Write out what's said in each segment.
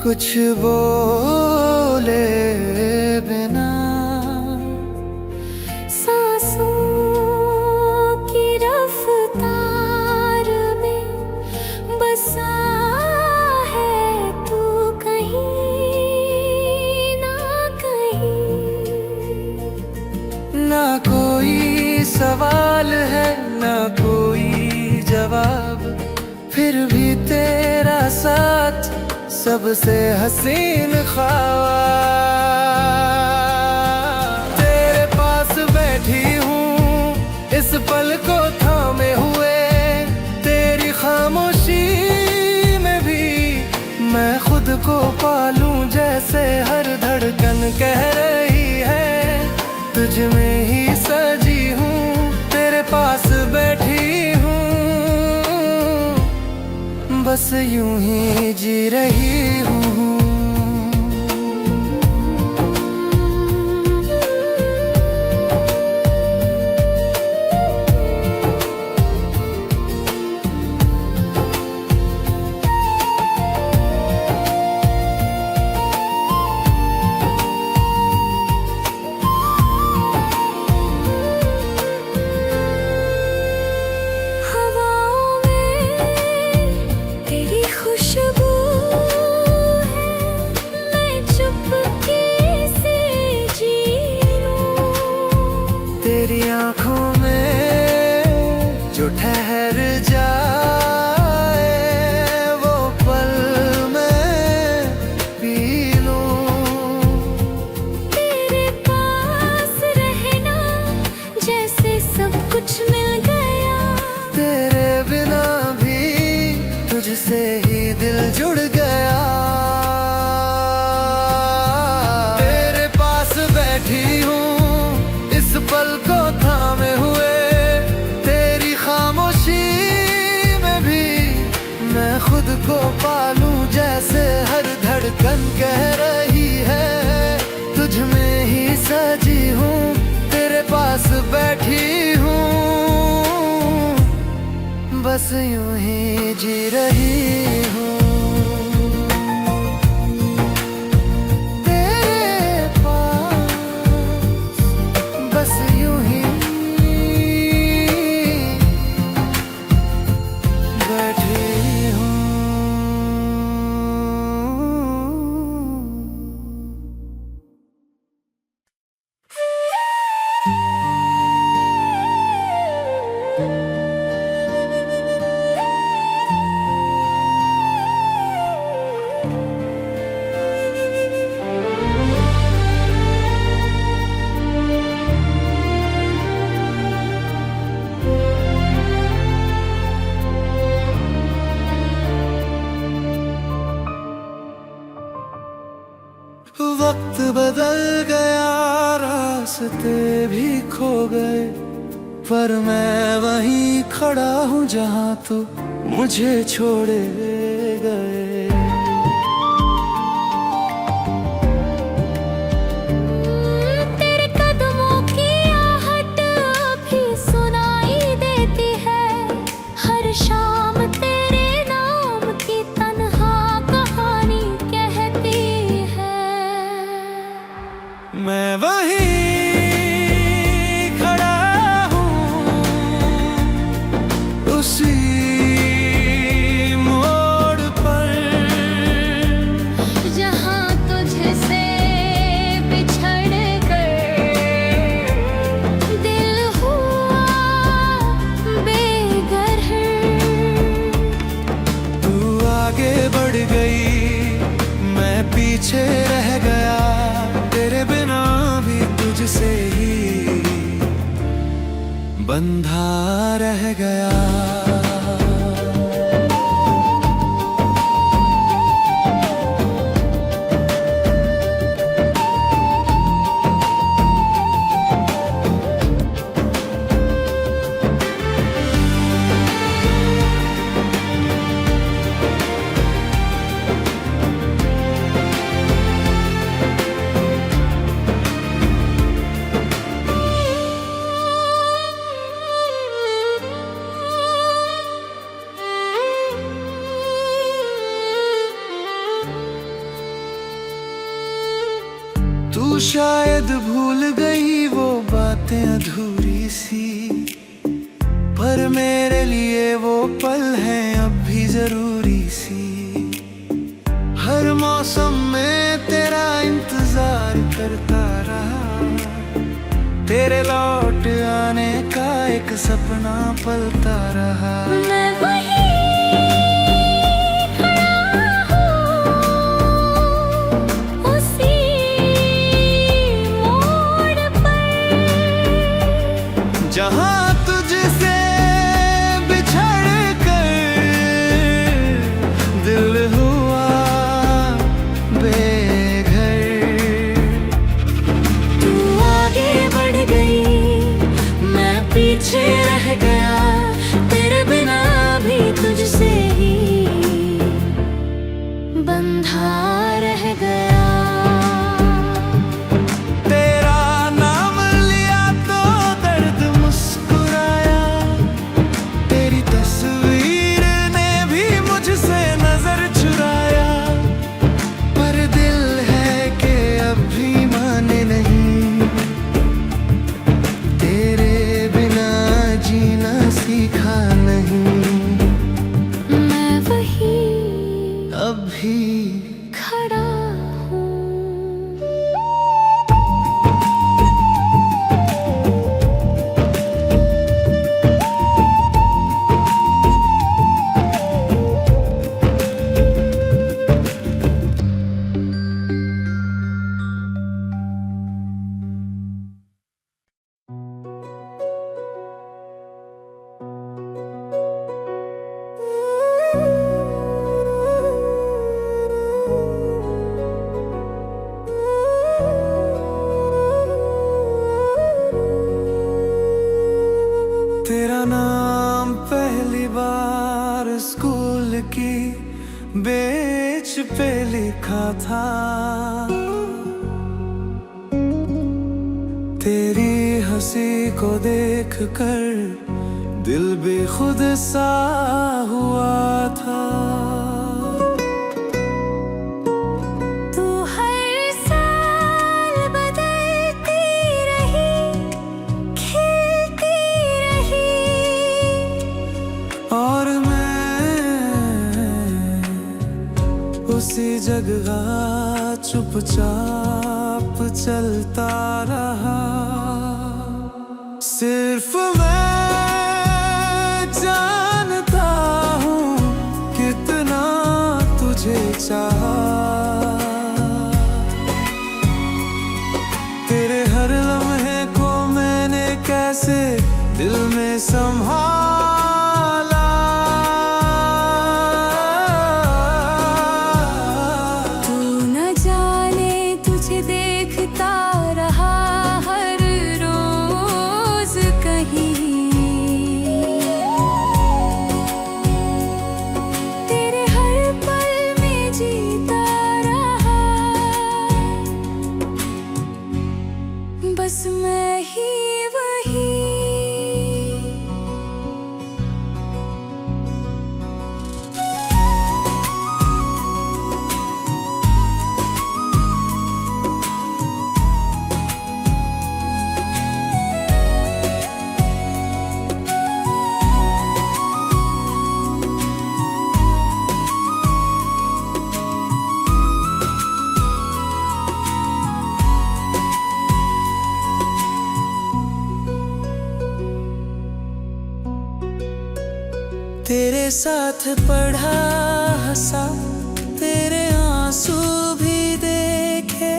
कुछ बोले बिना सांसों की रफ्तार में बसा है तू कहीं ना कहीं। ना कोई सवाल है ना कोई जवाब, फिर भी तेरा साथ सबसे हसीन ख्वाब। तेरे पास बैठी हूँ इस पल को थामे हुए, तेरी खामोशी में भी मैं खुद को पालूं, जैसे हर धड़कन कह रही है तुझ में ही सजी हूँ। तेरे पास बैठी हूँ बस यूं ही जी रही हूँ। तेरी आंखों में जो ठहर जाए वो पल मैं पी लूं। तेरे पास रहना जैसे सब कुछ मिल गया, तेरे बिना भी तुझसे ही दिल जुड़ गया। तेरे पास बैठी हूँ इस पल को थामे हुए, तेरी खामोशी में भी मैं खुद को पालूं, जैसे हर धड़कन कह रही है तुझ में ही सजी हूँ। तेरे पास बैठी हूँ बस यूं ही जी रही हूँ। वक्त बदल गया, रास्ते भी खो गए, पर मैं वहीं खड़ा हूँ जहाँ तो मुझे छोड़े गए। तेरे कदमों की आहट अभी सुनाई देती है, हर शाम तेरे नाम की तन्हा कहानी कहती है। मैं वहीं खड़ा हूँ उसी मोड़ पर, जहाँ तुझसे बिछड़ कर दिल हुआ बेघर। तू आगे बढ़ गई मैं पीछे रह गया, तेरे बिना भी तुझसे ही बंधा रह गया। शायद भूल गई वो बातें अधूरी सी, पर मेरे लिए वो पल हैं अब भी जरूरी सी। हर मौसम में तेरा इंतजार करता रहा, तेरे लौट आने का एक सपना पलता रहा। मैं वहीं जहाँ तुझसे बिछड़ कर दिल हुआ बेघर। तू आगे बढ़ गई, मैं पीछे रह गया, तेरे बिना भी तुझसे ही बंधा रह गया। खड़ा हूँ। तेरा नाम पहली बार स्कूल की बेंच पे लिखा था, तेरी हंसी को देखकर दिल भी खुद सा हुआ था। और मैं उसी जगह चुपचाप चलता रहा। सिर्फ मैं जानता हूँ कितना तुझे चाहा, तेरे हर लम्हे को मैंने कैसे दिल में संभाला। बस मैं ही वही। तेरे साथ पढ़ा हंसा, तेरे आंसू भी देखे,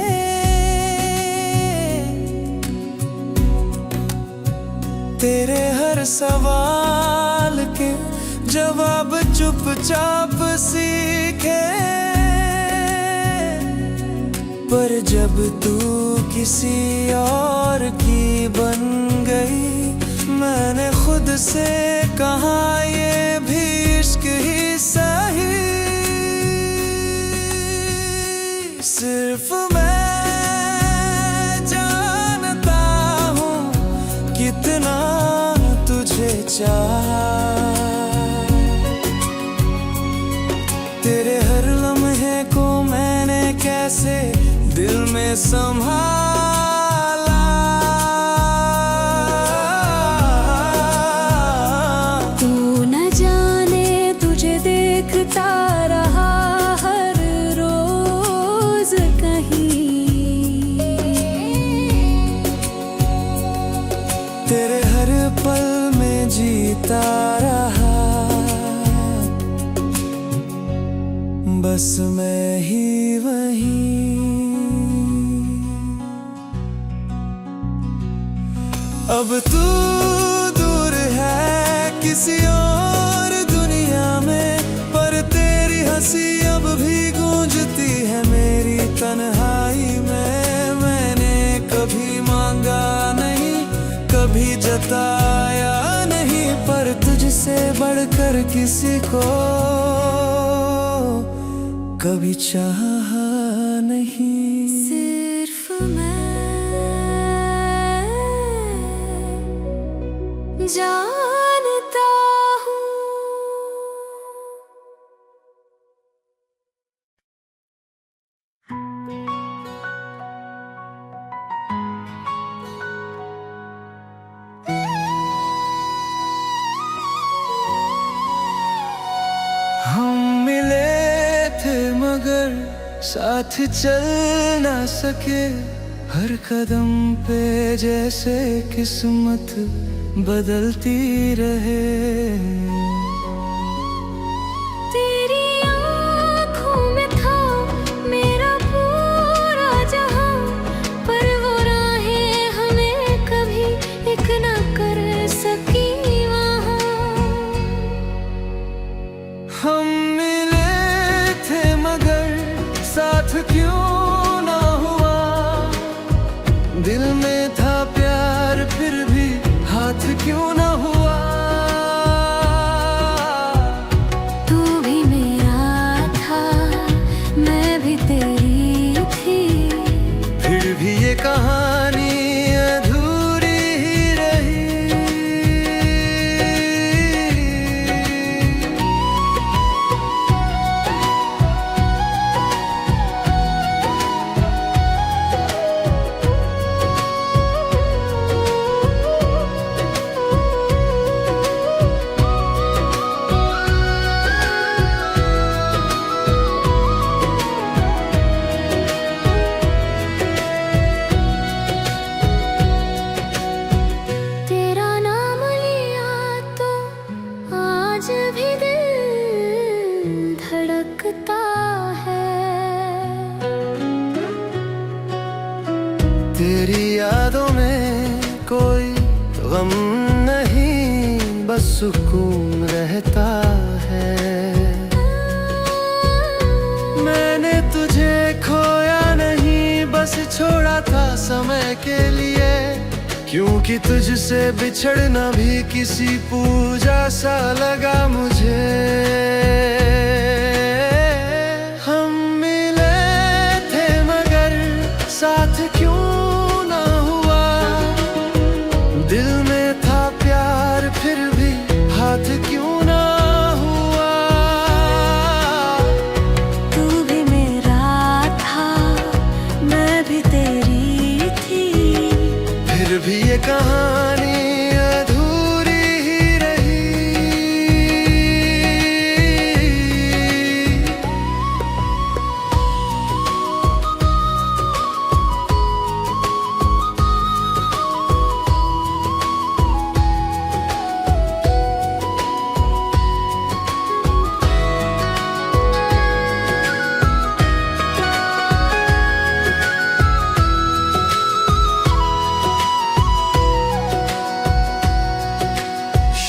तेरे हर सवाल के जवाब चुपचाप सीखे। पर जब तू किसी और की बन गई, मैंने खुद से कहा ये भी इश्क ही सही। सिर्फ मैं जानता हूँ कितना तुझे चाहा, तेरे हर लम्हे को मैंने कैसे दिल में संभाला। चलता रहा, बस मैं ही वहीं। अब तू दूर है किसी और दुनिया में, पर तेरी हंसी अब भी गूंजती है मेरी तन्हाई में। मैंने कभी मांगा नहीं, कभी जताया नहीं, पर तुझसे बढ़कर किसी को कभी चाहा नहीं। सिर्फ मैं जानता हूँ। हम मिले थे मगर साथ चल ना सके, हर कदम पे जैसे किस्मत बदलती रहे। तेरी आँखों में था मेरा पूरा जहां, पर वो राहें हमें कभी एक न कर सकी वहाँ। हम मिले थे मगर साथ क्यों ना हुआ, दिल में था प्यार फिर भी हाथ क्यों ना हुआ। तू भी मेरा था, मैं भी तेरी थी, फिर भी ये कहानी अधूरी ही रही। तेरा नाम लिया तो आज भी दिल धड़कता है। तेरी यादों में कोई गम नहीं, बस सुकून रहता है। मैंने तुझे खोया नहीं, बस छोड़ा था समय के लिए, क्योंकि तुझसे बिछड़ना भी किसी पूजा सा लगा मुझे। हम मिले थे मगर साथ क्यों ना हुआ, दिल में था प्यार फिर भी हाथ क्यों ना हुआ। तू भी मेरा था, मैं भी तेरी थी, फिर भी ये कहानी अधूरी ही रही।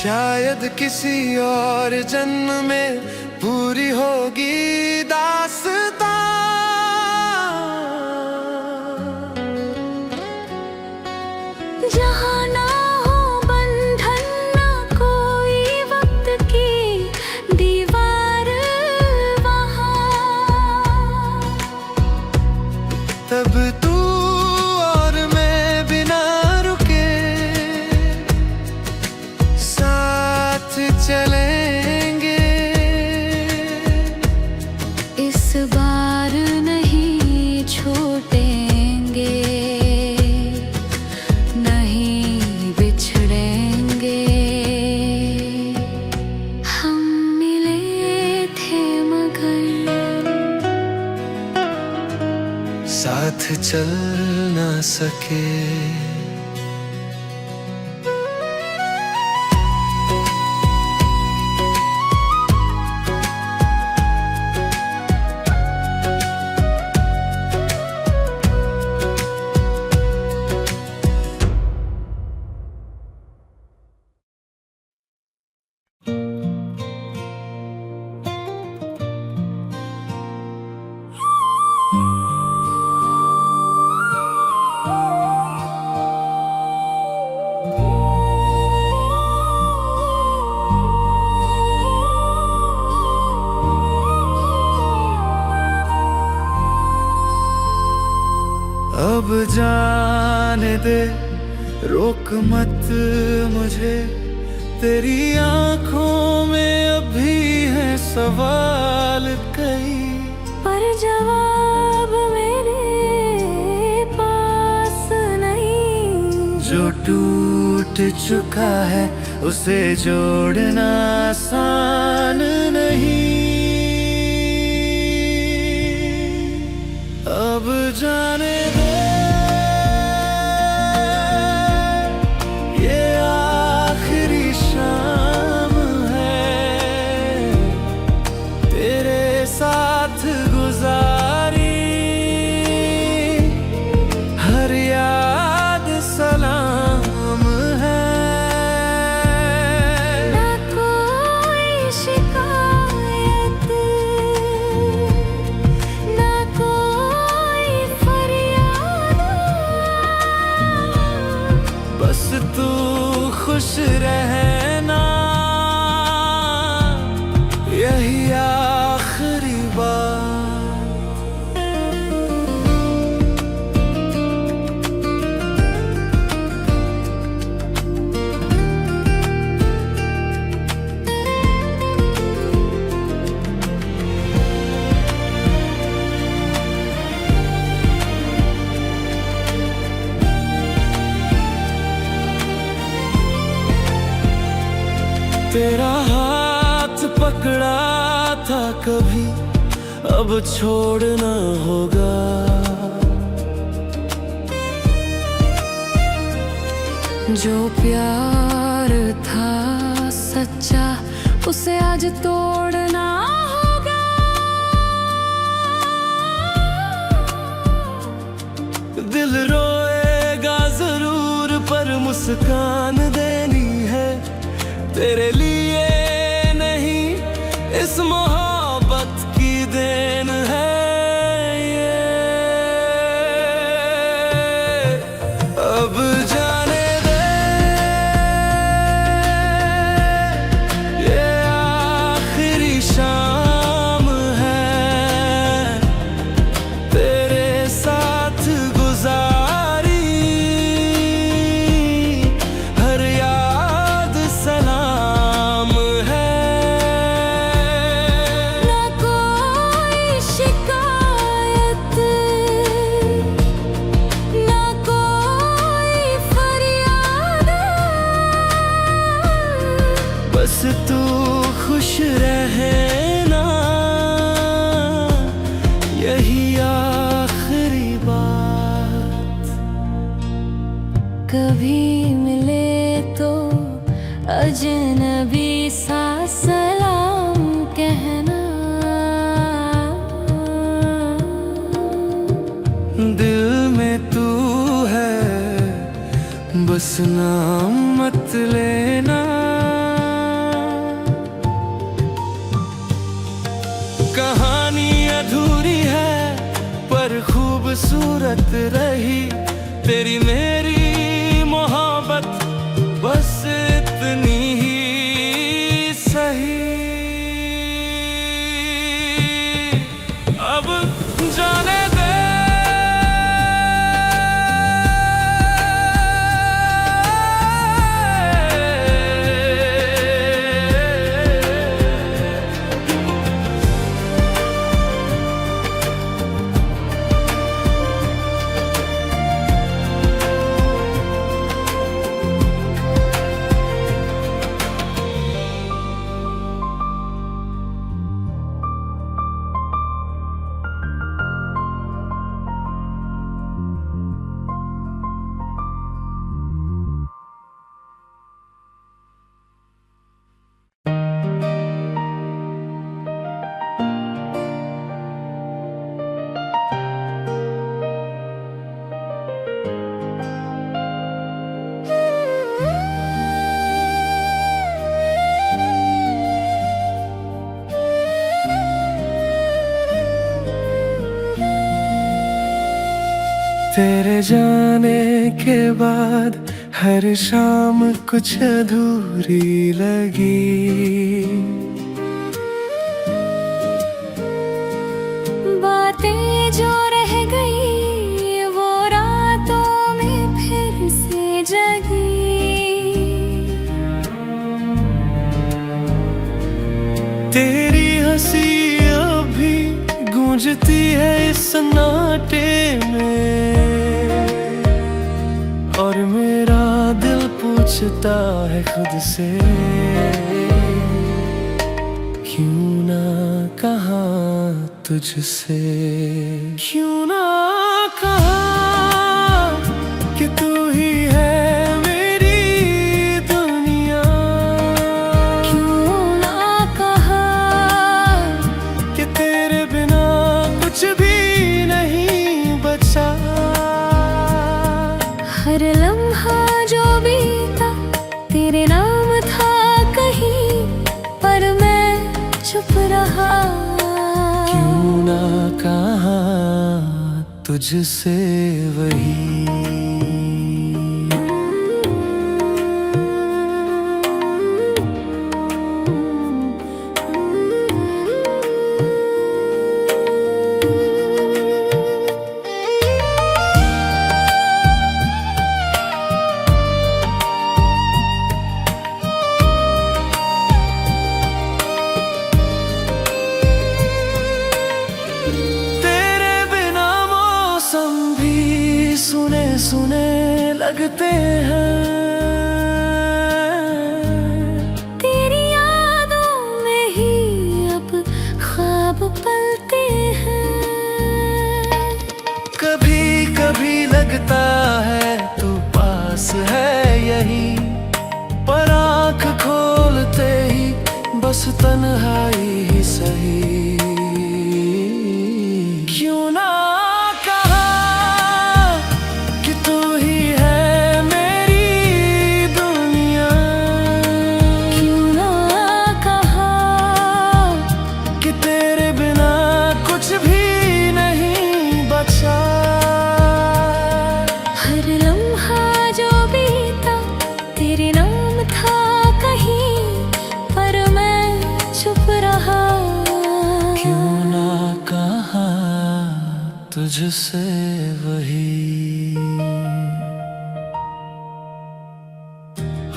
शायद किसी और जन्म में पूरी होगी दास्तां। जहाँ ना हो बंधन, ना कोई वक्त की दीवार वहाँ। तब तू और मैं बिना रुके साथ चलेंगे। इस बार नहीं छूटेंगे, नहीं बिछड़ेंगे। हम मिले थे मगर साथ चल ना सके। अब जाने दे, रोक मत मुझे, तेरी आंखों में अभी है सवाल कई, पर जवाब मेरे पास नहीं। जो टूट चुका है उसे जोड़ना आसान नहीं। अब जाने दे, ये आखिरी शाम है, तेरे साथ गुजारी हर याद सलाम है। ना कोई शिकायत, ना कोई फरियाद, बस तू खुश रहना, यही आखिरी बात। तेरा हाथ पकड़ा था कभी, अब छोड़ना होगा। जो प्यार था सच्चा उसे आज तोड़ना होगा। दिल रोएगा जरूर पर मुस्कान देनी है, तेरे लिए नहीं इस मोहब्बत की देन है ये। अब जाने दे, ये आखिरी शाम है, तेरे साथ गुजारी हर याद सलाम है। ना कोई शिकायत, ना कोई फरियाद, बस तू खुश रहना, यही आखिरी बात। कभी मिले तो अजनबी सा सलाम कहना। दिल में तू है, बस नाम मत लेना। कहानी अधूरी है पर खूबसूरत रही, तेरी मेरी मोहब्बत बस इतनी ही सही। अब जाने दे, तेरे जाने के बाद हर शाम कुछ अधूरी लगी। बातें जो रह गई वो रातों में फिर से जगी। तेरी हंसी अभी गूंजती है इस सन्नाटे में, और मेरा दिल पूछता है खुद से, क्यों ना कहा तुझसे, क्यों ना कहा कि तू ही है मेरी दुनिया, क्यों ना कहा कि तेरे बिना कुछ भी नहीं बचा। हर लम्हा जो बीता तेरे नाम था कहीं, पर मैं चुप रहा। क्यों ना कहा तुझसे वही। सुने सुने लगते हैं, तेरी यादों में ही अब ख्वाब पलते हैं। कभी कभी लगता है तू पास है यही, पर आँख खोलते ही बस तन्हाई ही सही। क्यों ना तुझसे वही।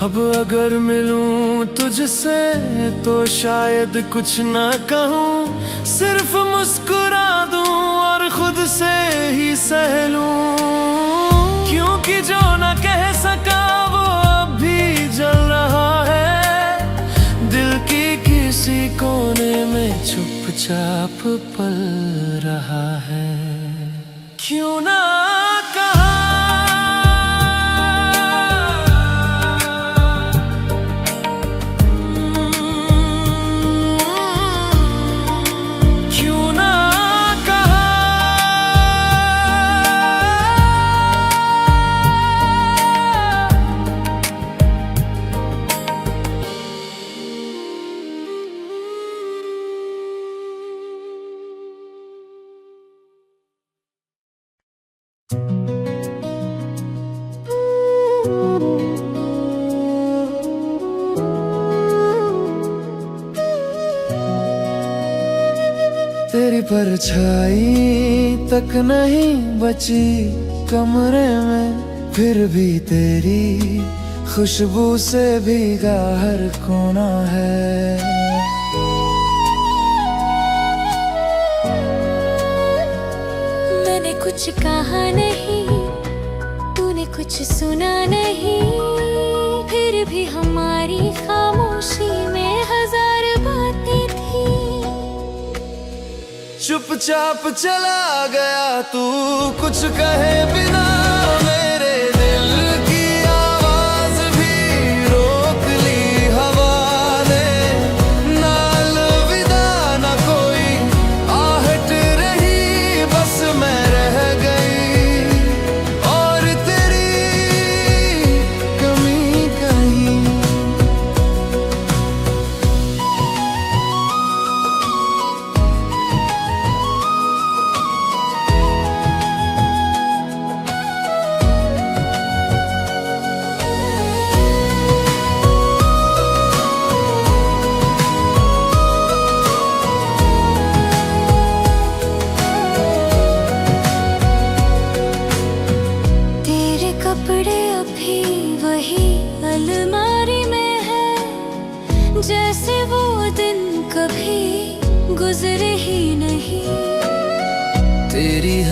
अब अगर मिलूं तुझसे तो शायद कुछ ना कहूं, सिर्फ मुस्कुरा दूं और खुद से ही सह लूं, क्योंकि जो ना कह सका वो अब भी जल रहा है दिल की किसी कोने में, चुपचाप पल रहा है। क्यों ना कहा क्यों ना कहा तेरी परछाई तक नहीं बची कमरे में, फिर भी तेरी खुशबू से भीगा हर कोना है। मैंने कुछ कहा नहीं, तूने कुछ सुना नहीं, फिर भी हमारी खामोशी में हजार बातें थी। चुपचाप चला गया तू कुछ कहे बिना, मेरे दिल की आवाज भी रोक ली हवा ने। ना अलविदा ना कोई आहट रही, बस मैं रह गई और तेरी कमी कहीं।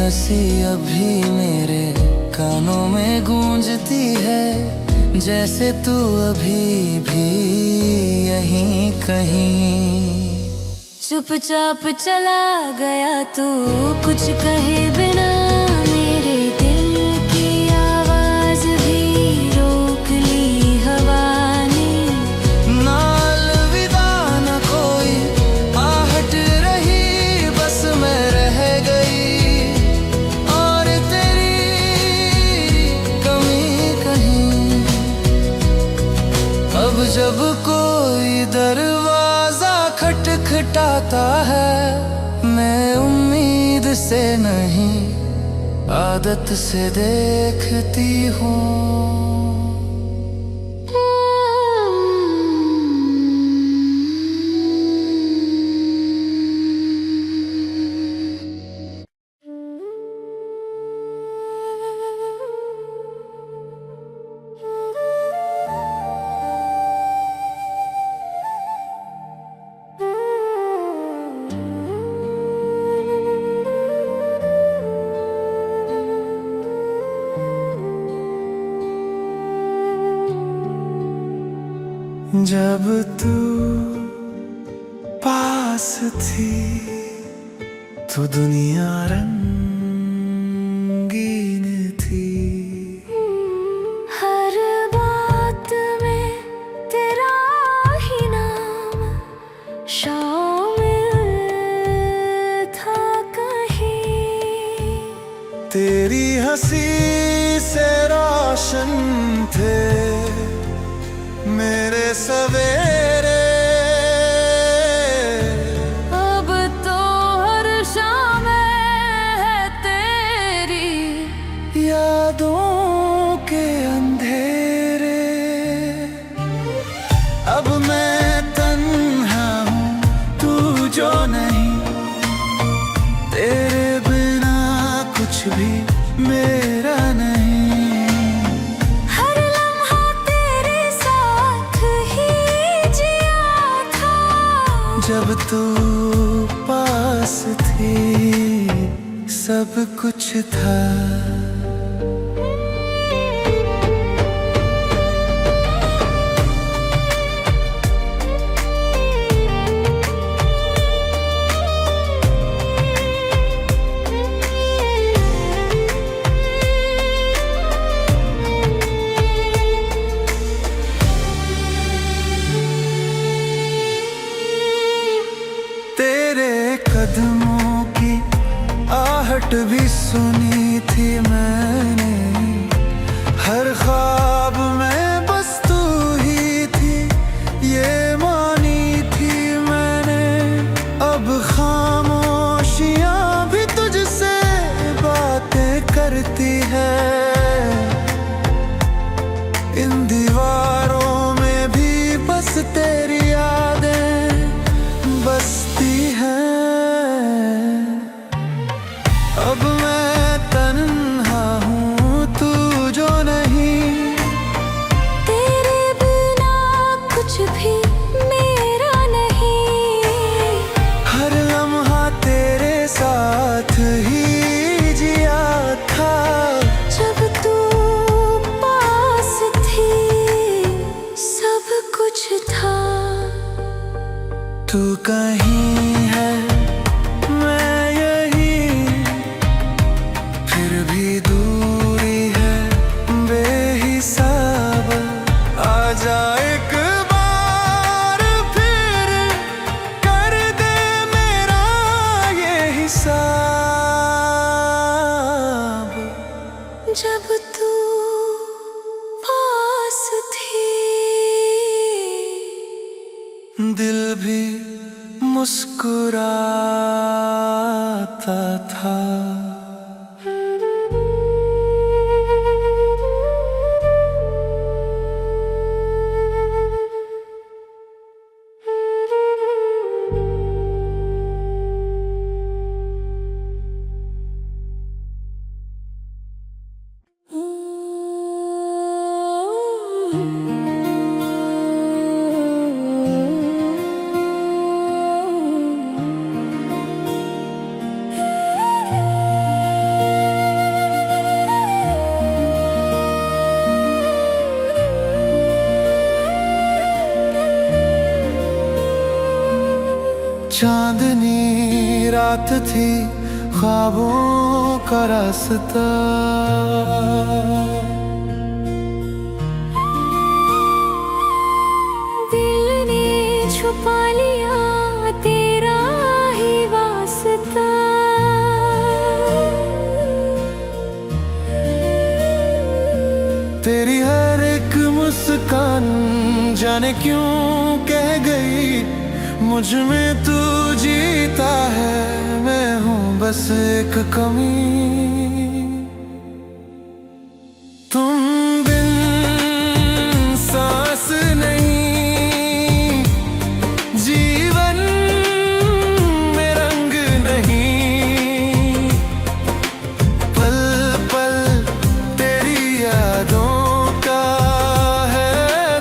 हंसी अभी मेरे कानों में गूंजती है, जैसे तू अभी भी यहीं कहीं। चुपचाप चला गया तू कुछ कहे बिना, मेरे दिल की आवाज भी रोक ली हवा ने। ना अलविदा न कोई आहट रही, बस मैं रह गई और तेरी कमी कहीं। अब जब कोई दरवाजा खटखटाता है, मैं उम्मीद से नहीं आदत से देखती हूँ। जब तू पास थी तो दुनिया रंगीन थी। हर बात में तेरा ही नाम शामिल था कहीं। तेरी हंसी से रोशन थे मेरे सवेरे, अब तो हर शाम है तेरी यादों के अंधेरे। अब मैं तन्हा हूँ तू जो नहीं, तेरे बिना कुछ भी मेरा नहीं। जब तू पास थी सब कुछ था। कदमों की आहट भी सुनी थी मैंने, हर ख्वाब में बस तू ही थी ये मानी थी मैंने। अब खामोशियां भी तुझसे बातें करती है, इन दीवारों में भी बस तेरी यादें बसती हैं। अब मैं तन्हा हूँ तू जो नहीं, तेरे बिना कुछ भी मेरा नहीं। हर लम्हा तेरे साथ ही जिया था। जब तू पास थी सब कुछ था। तू कहीं है मैं यहीं, फिर भी दूरी है बेहिसाब। आजा एक बार फिर कर दे मेरा ये हिसाब। जब तू पास थी दिल भी मुस्कुराता था। चांदनी रात थी, ख्वाबों का रास्ता। दिल ने छुपा लिया तेरा ही वास्ता। तेरी हर एक मुस्कान जाने क्यों कह गई, मुझ में तू जीता है, मैं हूँ बस एक कमी। तुम बिन सांस नहीं, जीवन में रंग नहीं, पल पल तेरी यादों का है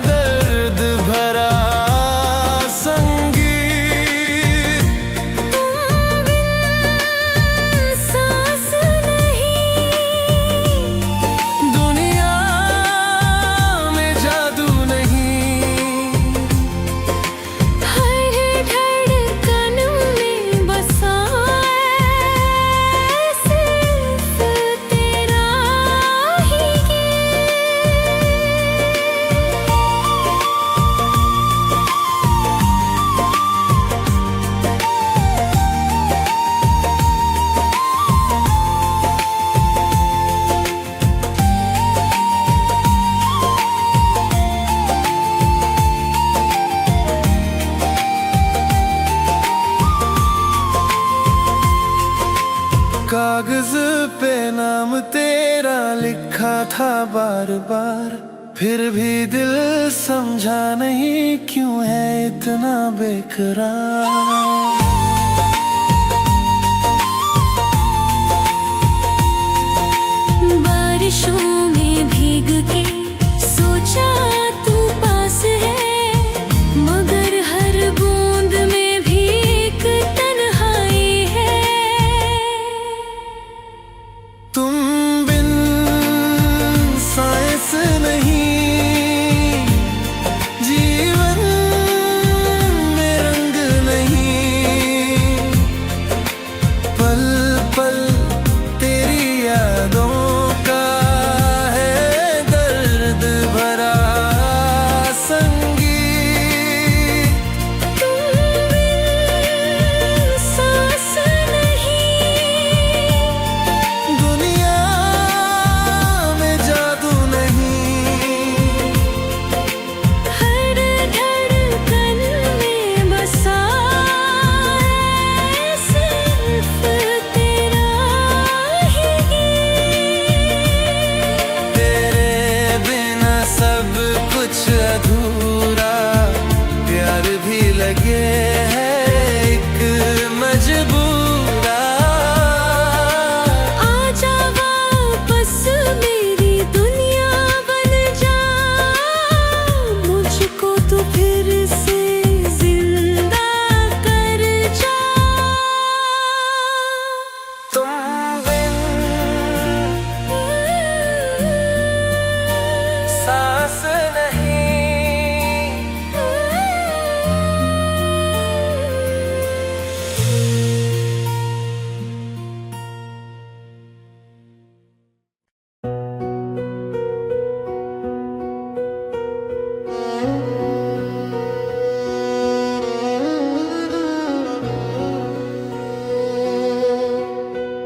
दर्द भरा संगीत। सांस नहीं, दुनिया में जादू नहीं, हर धड़कन में बसा है सिर्फ तेरा ही कागज पे नाम तेरा लिखा था बार बार, फिर भी दिल समझा नहीं क्यों है इतना बेकरार। बारिशों में भीग के सोचा तू पास है, मगर हर बूंद में भी एक तन्हाई है। तुम बिन सांस नहीं, जीवन में रंग नहीं, पल पल तेरी यादों का है दर्द भरा संगीत। सांस नहीं, दुनिया में जादू नहीं, हर धड़कन में बसा है सिर्फ तेरा ही गीत। तेरे बिना सब कुछ अधूरा, प्यार भी लगे है एक मजबूरा। आजा वापस मेरी दुनिया बन जा, मुझको तू फिर से जिंदा कर जा। तुम बिन सांस नहीं,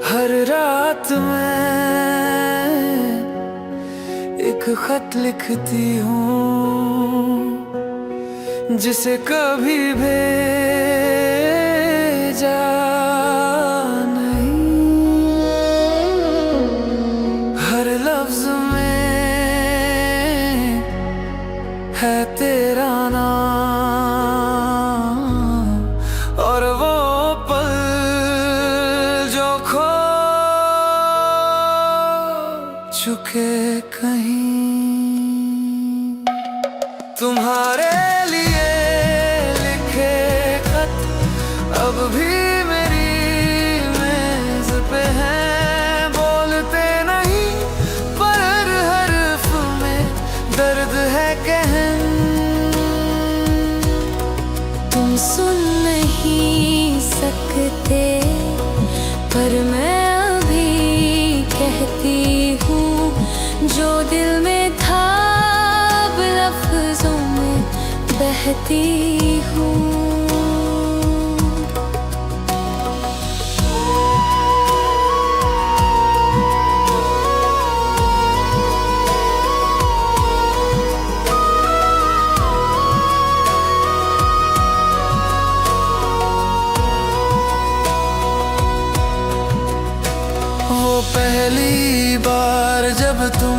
हर रात मैं एक खत लिखती हूँ, जिसे कभी भेजा नहीं। हर लफ्ज में है तेरा नाम, और वो पल जो खो चुके कहीं। तुम्हारे लिए लिखे खत अब भी मेरी मेज पे हैं, बोलते नहीं पर हर हर्फ में दर्द है कहन। तुम सुन नहीं पर मैं अभी कहती हूँ जो दिल में था, अब लफ्जों में बहती हूँ। वो पहली बार जब तुम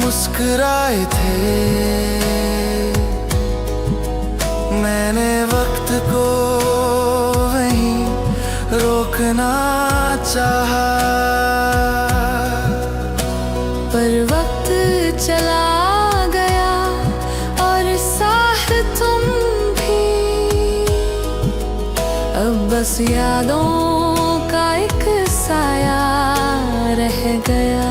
मुस्कुराए थे, मैंने वक्त को वहीं रोकना चाहा, पर वक्त चला गया और साथ तुम भी, अब बस यादों का एक साया रह गया।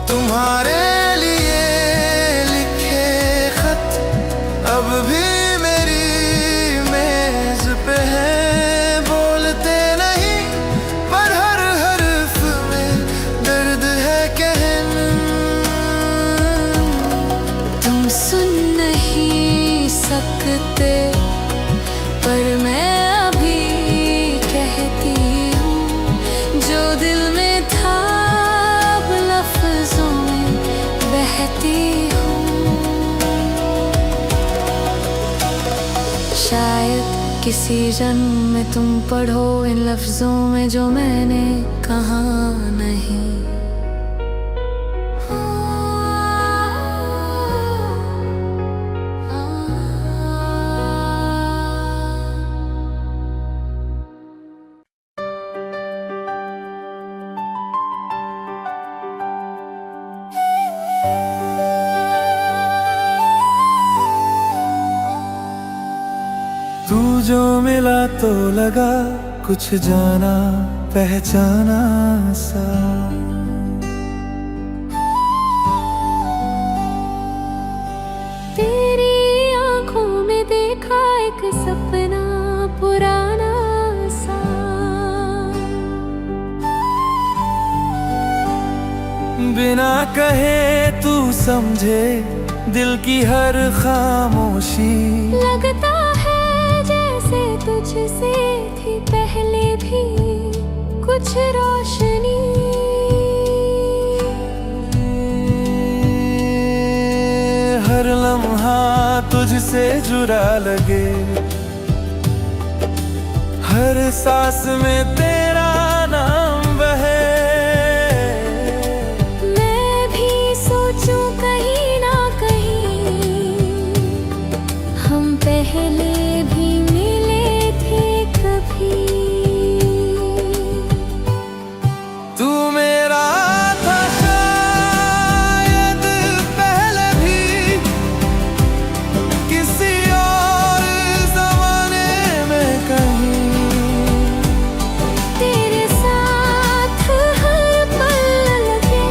तुम्हारे लिए लिखे खत अब भी मेरी मेज पे है, बोलते नहीं पर हर हर्फ में दर्द है कहना। तुम सुन नहीं सकते पर मैं अभी कहती हूँ जो दिल में था, अब लफ्जों में बहती हूँ। शायद किसी जन्म में तुम पढ़ो इन लफ्जों में जो मैंने कहा नहीं। तू जो मिला तो लगा कुछ जाना पहचाना सा, तेरी आंखों में देखा एक सपना पुराना सा, बिना कहे तू समझे दिल की हर खामोशी, लगता है जैसे तुझसे थी पहले भी कुछ रोशनी। हर लम्हा तुझसे जुड़ा लगे, हर सांस में तेरा नाम बहे। मैं भी सोचूं कहीं ना कहीं हम पहले भी मिले थे कभी। तू मेरा था शायद पहले भी किसी और ज़माने में कहीं, तेरे साथ हर पल लगे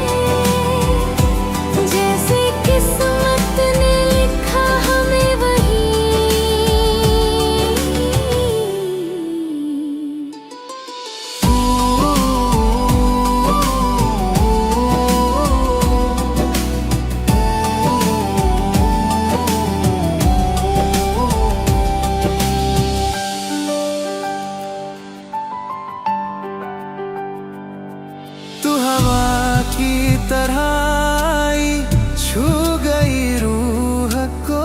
जैसे किस्मत ने लिखा हमें वही। तू हवा की तरह आई, छू गई रूह को,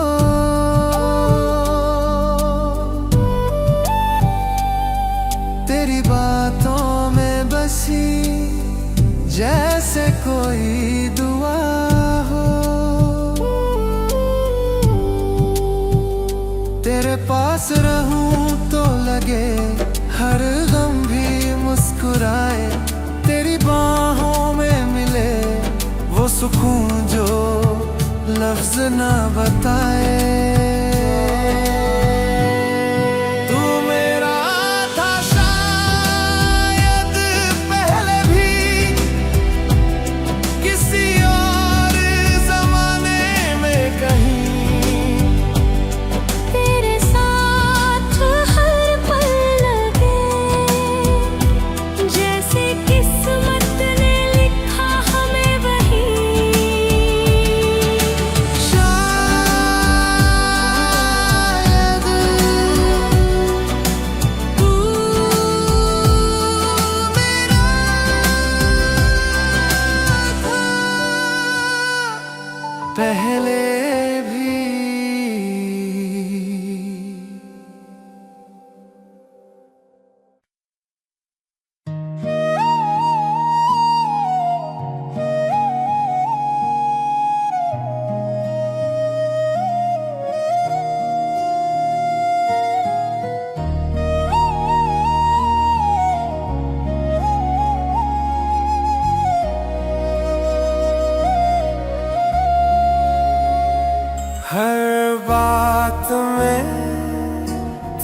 तेरी बातों में बसी जैसे कोई दुआ हो। तेरे पास रहूं तो लगे हर गम भी मुस्कुराए, तेरी बाहों में मिले वो सुकून जो लफ्ज ना बताए। तू मेरा था शायद पहले भी किसी और ज़माने में कहीं, तेरे साथ हर पल लगे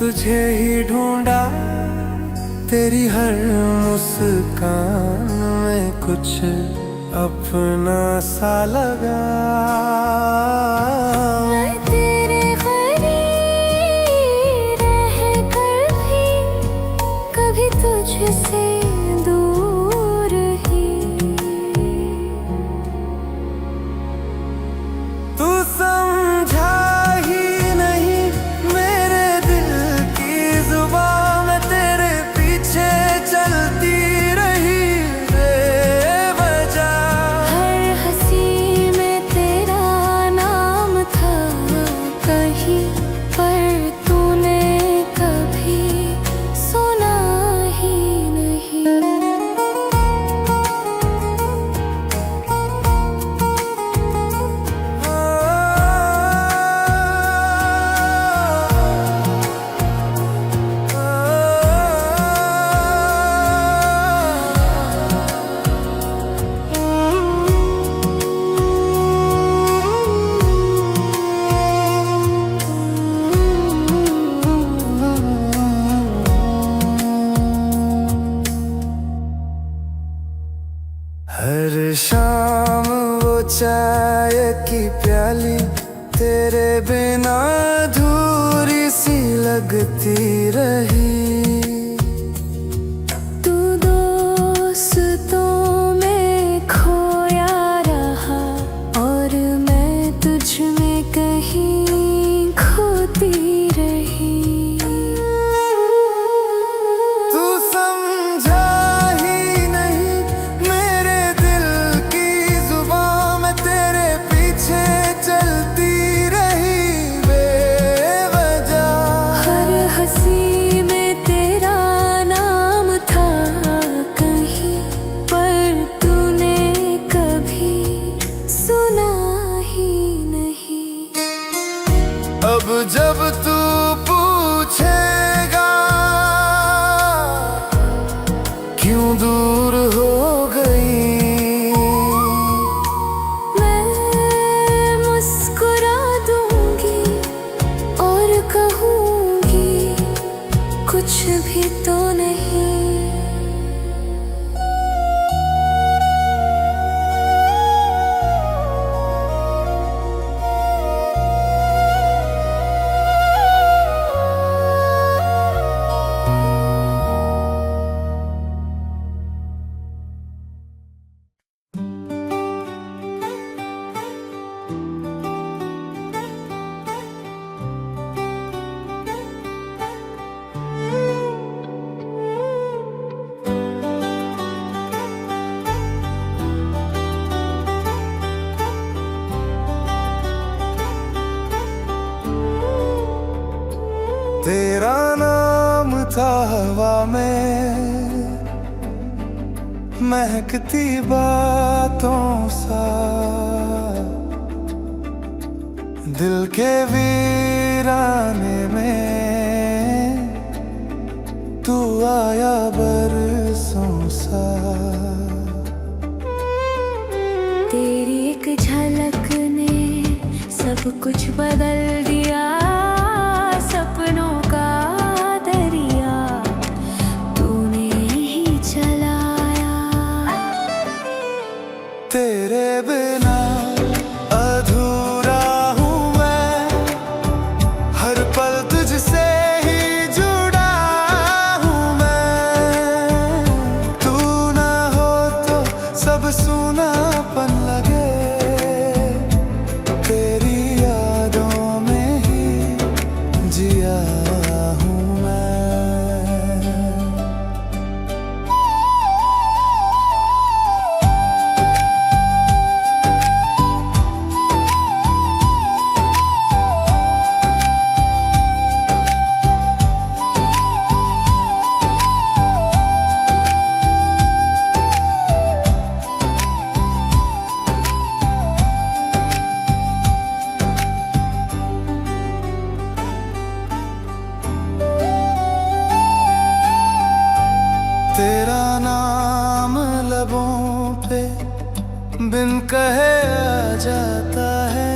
तुझे ही ढूंढा, तेरी हर मुस्कान में कुछ अपना सा लगा। मैं तेरे करीब रह कर भी कभी तुझसे दूर ही। तू समझा ही नहीं मेरे दिल की जुबान में, तेरे पीछे चलती रही बेवजह। हर हंसी में तेरा नाम था कहीं, पर तूने कभी सुना ही नहीं। हर शाम वो चाय की प्याली तेरे बिना अधूरी सी लगती रही। तू दोस्तों में खोया रहा और मैं तुझ में कहीं खोती रही। तू समझा ही नहीं मेरे दिल की जुबान में, तेरे पीछे चलती रही बेवजह। हर हंसी में तेरा नाम था कहीं, पर तूने कभी सुना ही नहीं। अब जब तू पूछेगा क्यों दूर हो गई, मैं मुस्कुरा दूंगी और कहूंगी कुछ भी तो नहीं। तेरा नाम था हवा में महकती बातों सा, दिल के वीराने में तू आया बरसों सा। तेरी एक झलक ने सब कुछ बदल दिया, सपनों का दरिया तूने ही चलाया। तेरे बिना अधूरा हूँ मैं, हर पल तुझसे ही जुड़ा हूँ मैं। तू ना हो तो सब सूनापन लगे, तेरी यादों में ही जिया हूँ मैं। तेरा नाम लबों पे बिन कहे आ जाता है,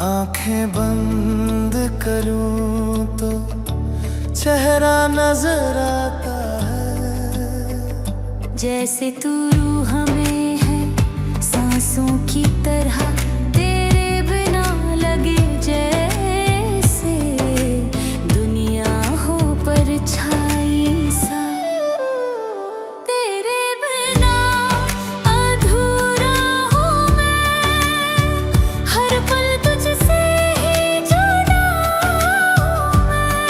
आंखें बंद करूं तो चेहरा नजर आता है। जैसे तू रूह में है सांसों की तरह, तेरे बिना लगे जैसे दुनिया हो परछाई सा। तेरे बिना अधूरा हूँ मैं, हर पल तुझसे ही जुड़ा हूँ मैं।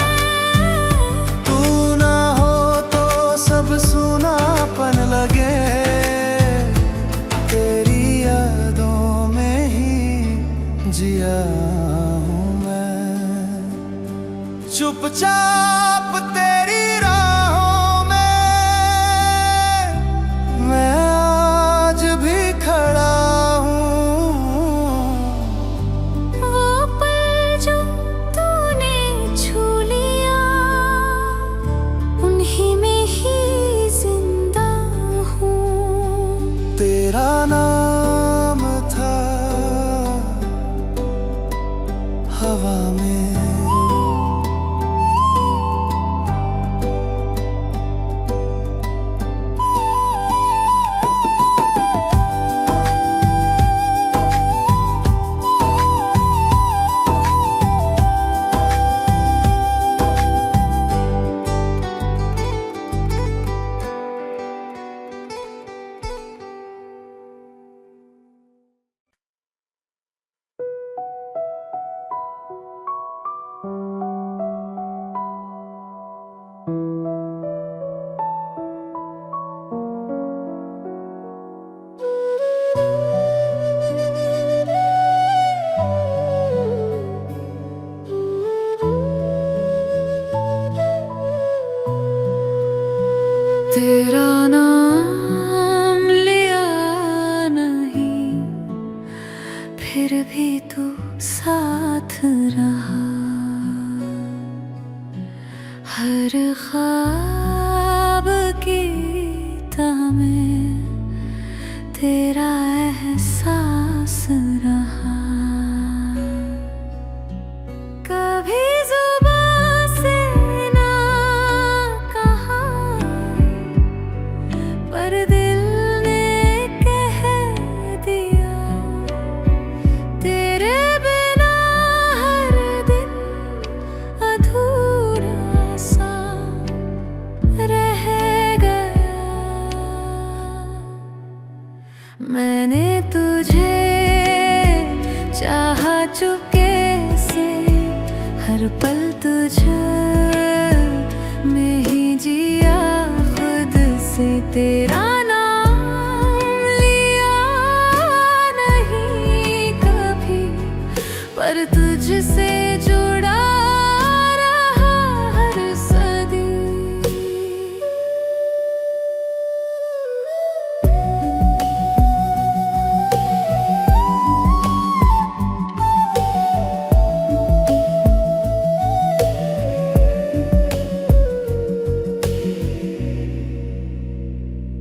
तू ना हो तो सब सूनापन लगे, तेरी यादों में ही जिया हूँ मैं। चुपचाप तेरी राहों में मैं आज भी खड़ा हूँ। वो पल जो तूने छू लिया, उन्हीं में ही जिंदा हूँ। तेरा नाम था हवा में। तेरा नाम लिया नहीं, फिर भी तू साथ रहा। हर ख्वाब की तह में तेरा एहसास रहा। कभी जुबां से ना कहा, पर दिल ने कह दिया। तेरे बिना हर दिन अधूरा सा रह गया। मैंने तुझे चाहा चुके से, हर पल तुझे में ही जिया खुद से। तेरा नाम लिया नहीं कभी, पर तुझसे जुड़ा रहा हर सदी।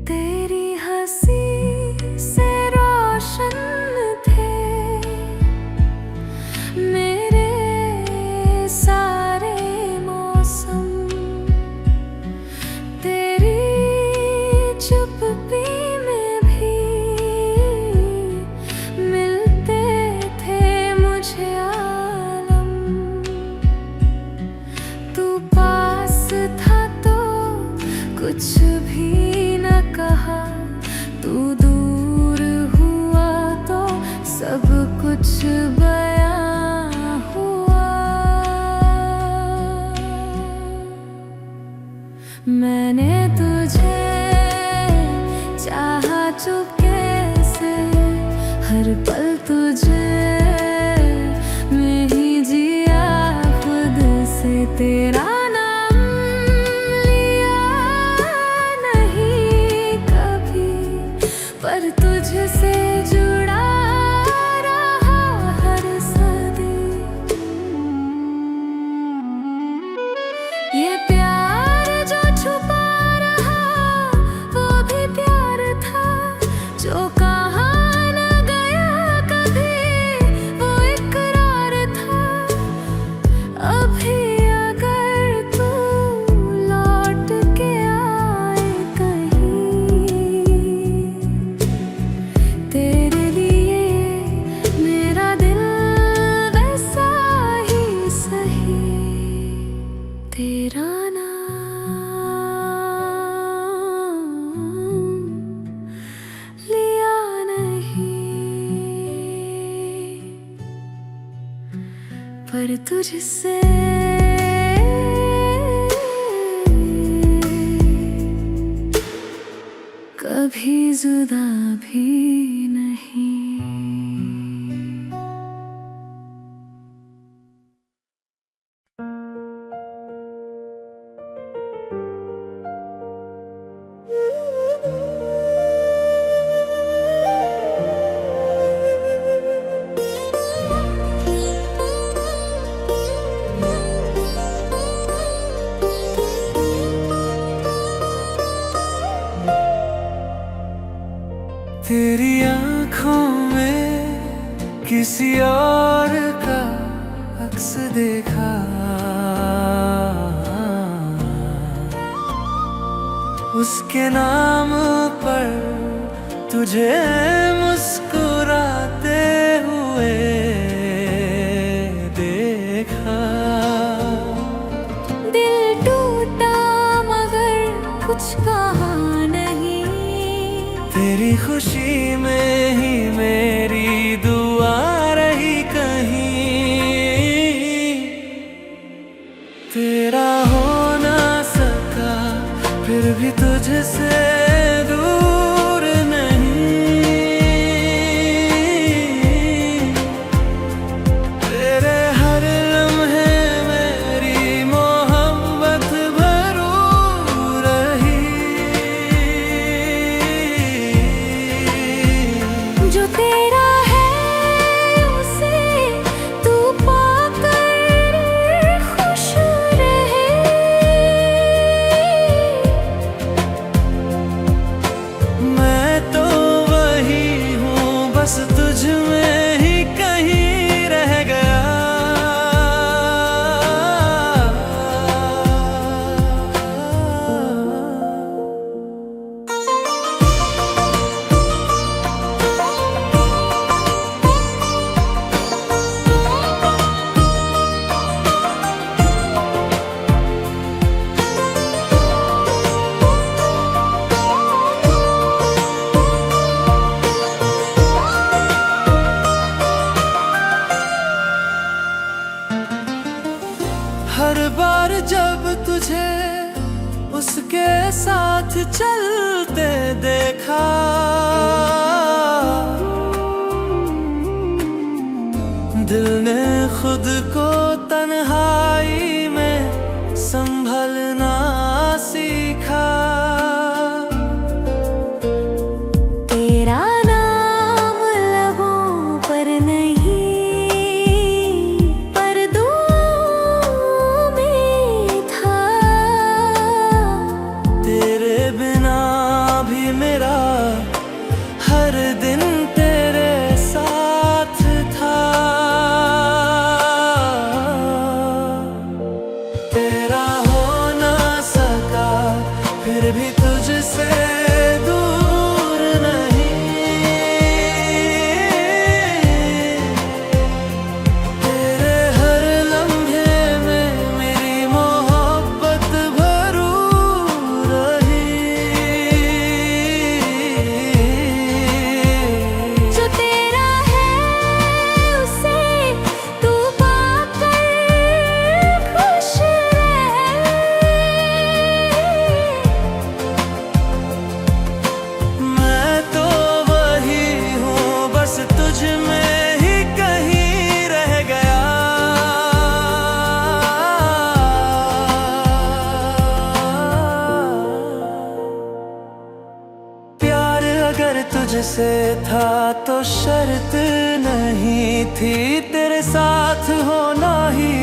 तेरी हंसी से रोशन थे मेरे सारे मौसम। तेरी चुप्पी में भी मिलते थे मुझे आलम। तू पास था तो कुछ भी न कहा, तू दूर हुआ तो सब कुछ बयां हुआ। मैंने तुझे चाहा चुके से, हर पल तुझे में ही जिया खुद से। तेरा नाम लिया नहीं कभी, पर तुझसे जुड़ा रहा हर सदी। ये प्यार जो छुपा रहा वो भी प्यार था, जो कहा न गया कभी वो इकरार तुझसे कभी जुदा भी नहीं। तेरी आँखों में किसी और का अक्स देखा, उसके नाम पर तुझे मुस्कुराते हुए देखा। दिल टूटा मगर कुछ कहा नहीं, तेरी खुशी में ही मेरी दुआ रही कहीं। तेरा हो ना सका फिर भी तुझसे दूर नहीं। तेरे हर लम्हे मेरी मोहब्बत भरू रही। जो तेरा है उसे तू पाकर खुश रहे। मैं तो वही हूँ बस तुझ में ही कहीं रह गया। हर बार जब तुझे उसके साथ चलते देखा, दिल ने खुद को तन्हाई में संभलना सीखा। तेरा नाम लबों पर नहीं पर दुआओं में था। तेरे बिना भी मेरा हर दिन तेरे साथ था। तेरा हो ना सका फिर भी तुझसे दूर नहीं। तेरे हर लम्हे में मेरी मोहब्बत भरू रही। जो तेरा है उसे तू पाकर खुश रहे। मैं तो वही हूँ बस तुझ में ही कहीं रह गया। प्यार अगर तुझसे था तो शर्त नहीं थी, तेरे साथ होना ही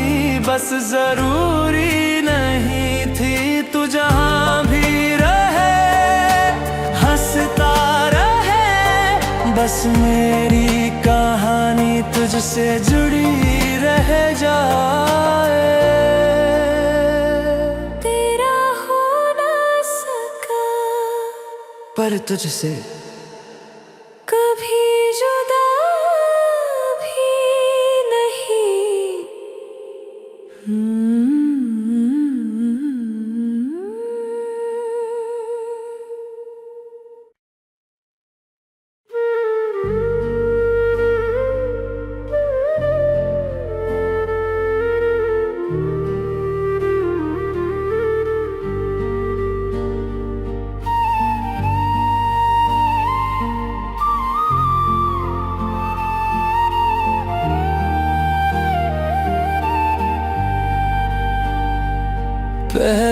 बस जरूरी नहीं थी। तू जहाँ भी रहे हंसता रहे, बस मेरी कहानी तुझसे जुड़ी रह जाए। तेरा हो ना सका पर तुझसे कभी जुदा भी नहीं।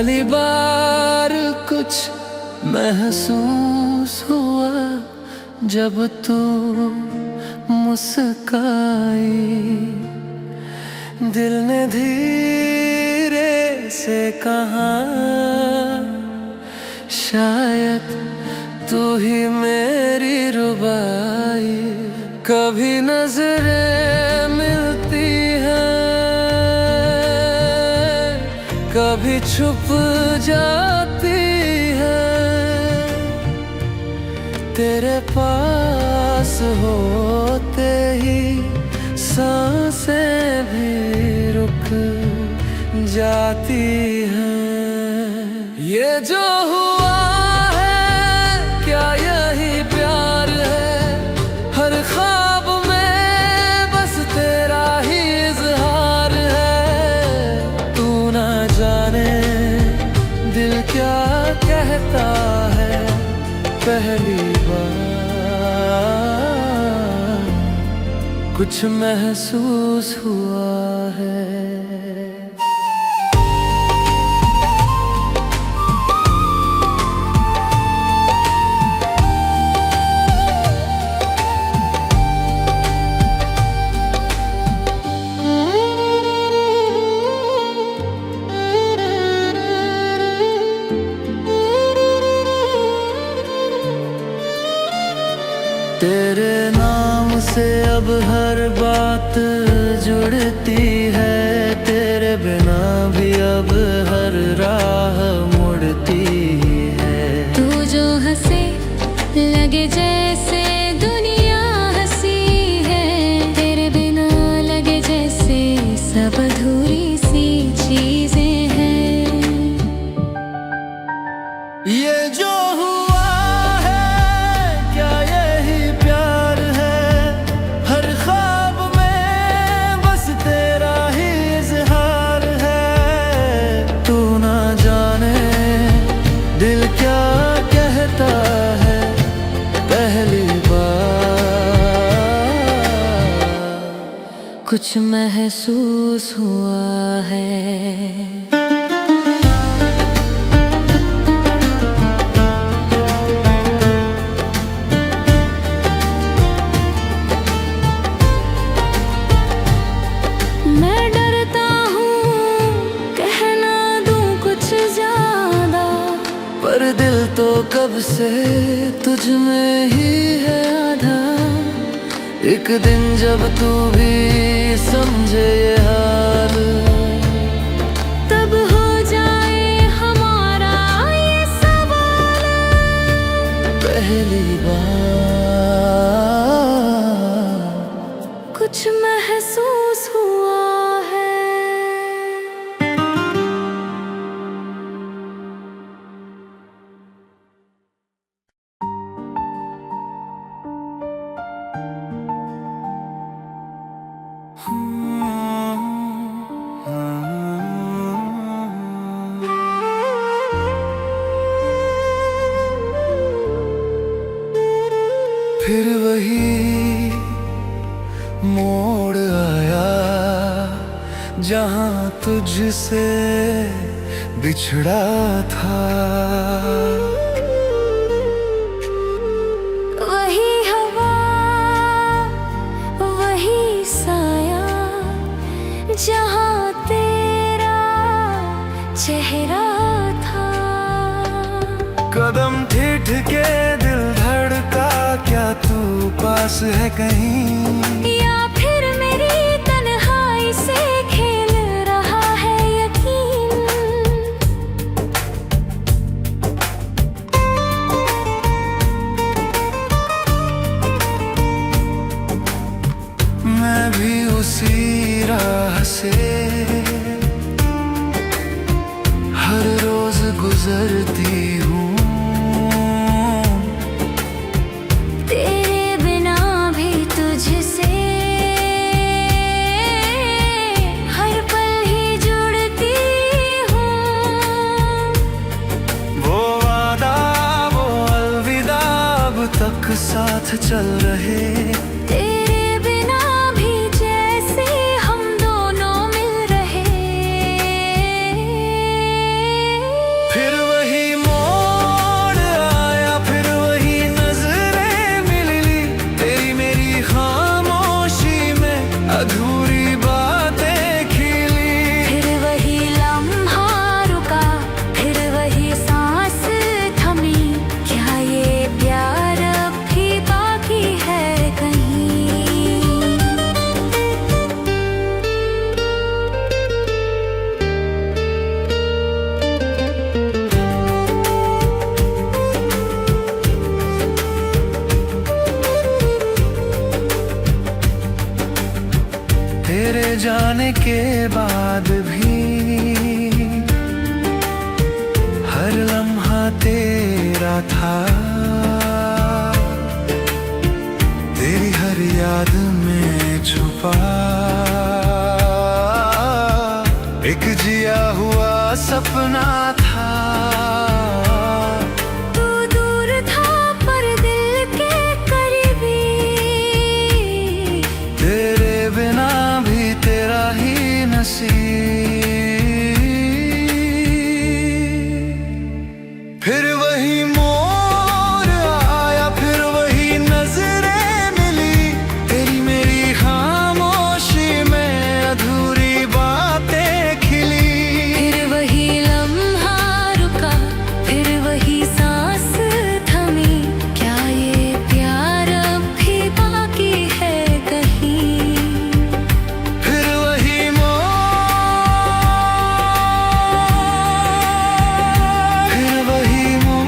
पहली बार कुछ महसूस हुआ जब तू मुस्काई। दिल ने धीरे से कहा शायद तू ही मेरी रुबाई। कभी नजरें मिलती हैं, कभी छुप जाती हैं, तेरे पास होते ही सांसें भी रुक जाती हैं। ये जो हुआ है क्या यही प्यार है? हर ख्वाब में बस तेरा ही इज़हार है। तू ना जाने दिल क्या कहता है पहली बार कुछ महसूस हुआ है। तेरे नाम से अब हर बात जुड़ती है, तेरे बिना भी अब हर राह मुड़ती है। तू जो हंसे लगे जैसे दुनिया हंसी है, तेरे बिना लगे जैसे सब अधूरी सी चीजें हैं। ये जो दिल क्या कहता है पहली बार कुछ महसूस हुआ है। पर दिल तो कब से तुझ में ही है आधा। एक दिन जब तू भी समझे ये हाल, तब हो जाए हमारा ये सवाल पहली बार कुछ महसूस हुआ है। फिर वही मोड़ आया जहां तुझसे बिछड़ा था। वही हवा वही साया जहां तेरा चेहरा था। कदम ठिठके दिल धड़का, क्या तू पास है कहीं? या फिर मेरी तन्हाई से खेल रहा है यकीन? मैं भी उसी राह से हर रोज गुजरती हूँ। तेरे बिना भी तुझसे हर पल ही जुड़ती हूँ। वो वादा वो अलविदा अब तक साथ चल रहे। तेरे बिना भी जैसे हम दोनों मिल रहे। जाने के बाद भी हर लम्हा तेरा था। तेरी हर याद में छुपा एक जिया हुआ सपना था। तू दूर था पर दिल के करीबी, तेरे बिना भी तेरा ही नसीब। फिर वही मोड़ आया, फिर वही नजरें मिली, तेरी मेरी खामोशी में अधूरी बातें खिली। फिर वही लम्हा रुका, फिर वही सांस थमी, क्या ये प्यार अब भी बाकी है कहीं? फिर वही मोड़, फिर वही मोड़।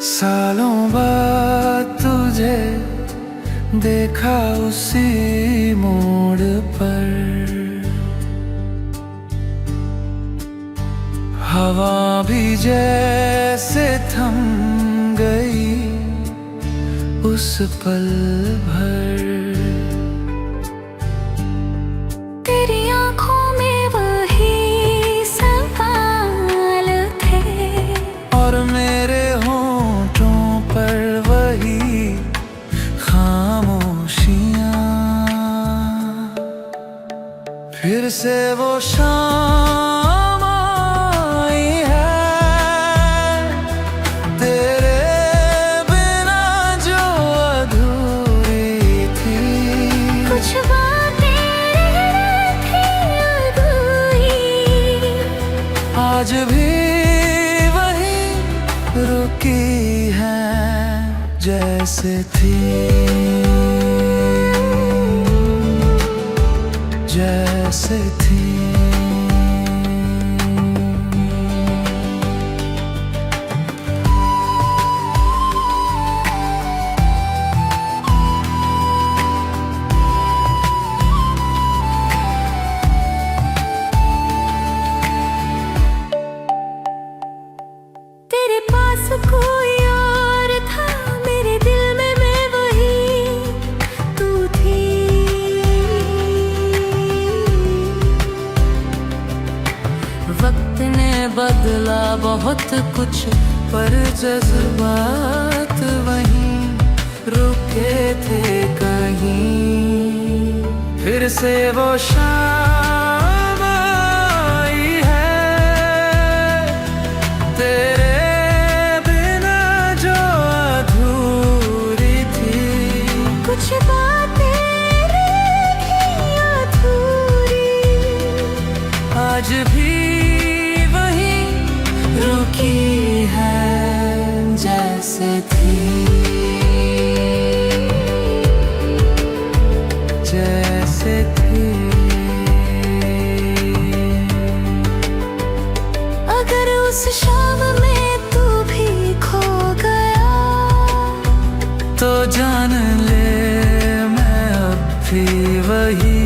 सालों बाद तुझे देखा उसी मोड़ पर, हवा भी जैसे थम गई उस पल भर। तेरी आंखों में वही सवाल थे, और मेरे होंठों पर वही खामोशियां। फिर से वो शाम आई है, तेरे बिना जो अधूरी थी। कुछ बातें थी अधूरी, आज भी वही रुकी है जैसे थी, जैसे थी। तेरे पास कोई और था, मेरे दिल में मैं वही तू थी। वक्त ने बदला बहुत कुछ, पर जज्बात वहीं रुके थे कहीं। फिर से वो शाम आई है, तेरे बिना जो अधूरी थी। कुछ बातें रही अधूरी, आज भी वही रुकी है जैसे थी, जैसे थी। अगर उस शाम में तू भी खो गया, तो जान ले मैं अब भी वही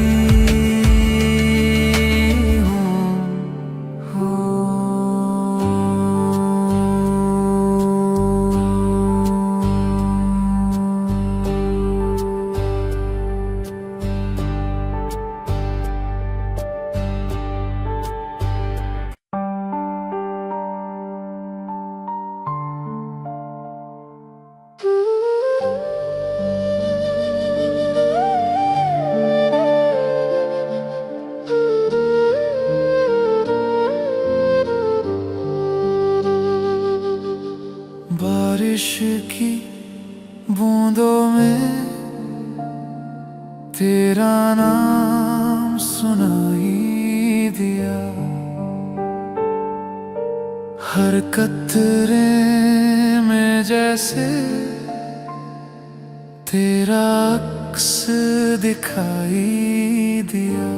बारिश की बूंदों में तेरा नाम सुनाई दिया। हर कतरे में जैसे तेरा अक्स दिखाई दिया।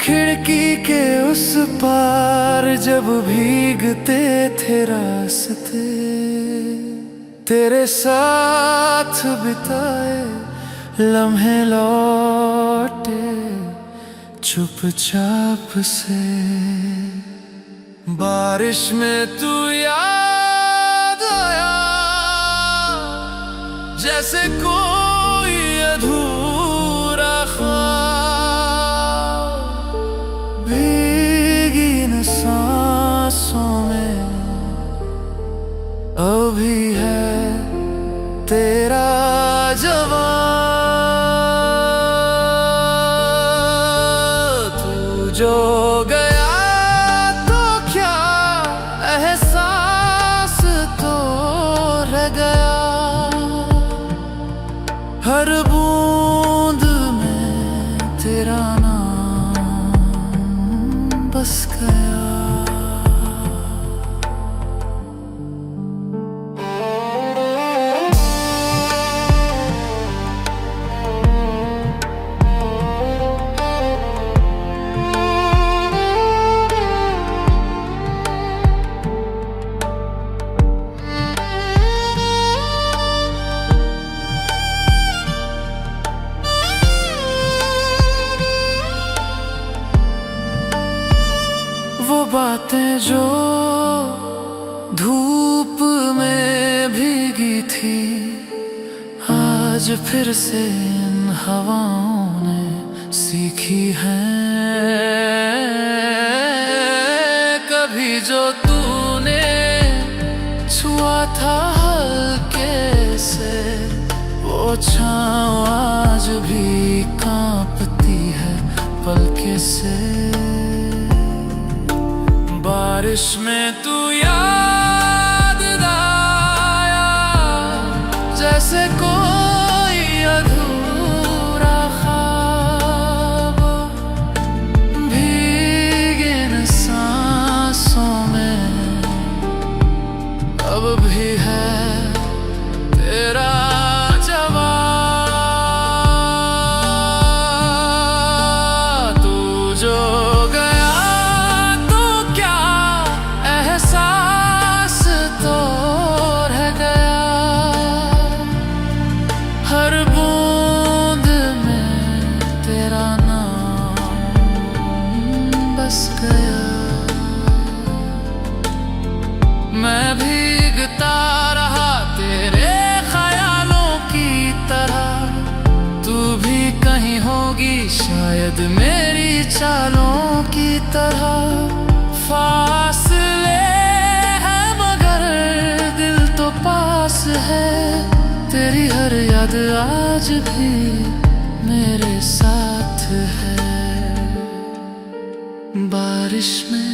खिड़की के उस पार जब भीगते थे रास्ते, तेरे साथ बिताए लम्हे लौटे चुपचाप से। बारिश में तू याद आया जैसे कोई अधूरा ख्वाब। भीगी इन सांसों में अभी है तेरा जवाब। तू जो गया तो क्या एहसास तो रह गया। हर बूंद में तेरा नाम बस गया। वो बातें जो धूप में भीगी थी, आज फिर से इन हवाओं ने सीखी हैं। कभी जो तूने छुआ था हल्के से, वो छाँव आज भी कांपती है पलके से। बारिश में तू याद आया जैसे कोई अधूरा ख्वाब। भीगे इन सांसों में अब भी है तेरा जवाब। तू जो मैं भीगता रहा तेरे ख्यालों की तरह। तू भी कहीं होगी शायद मेरी चालों की तरह। फासले हैं मगर दिल तो पास है। तेरी हर याद आज भी मेरे साथ है। बारिश में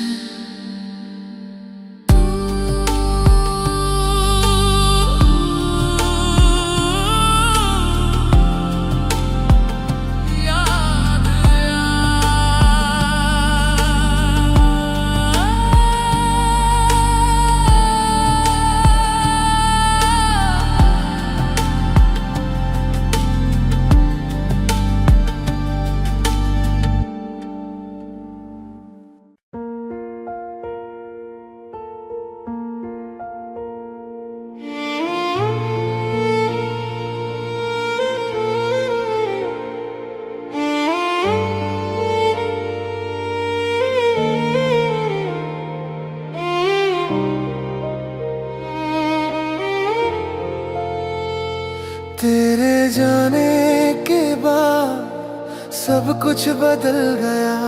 तेरे जाने के बाद सब कुछ बदल गया।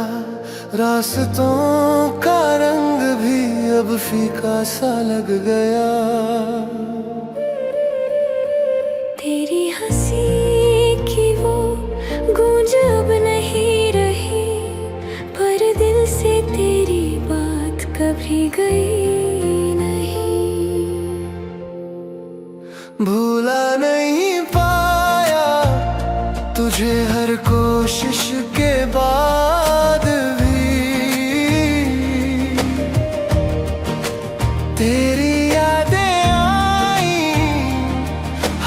रास्तों का रंग भी अब फीका सा लग गया। तेरी हंसी की वो गूंज अब नहीं रही, पर दिल से तेरी बात कभी गई नहीं। तुझे हर कोशिश के बाद भी तेरी यादें आई,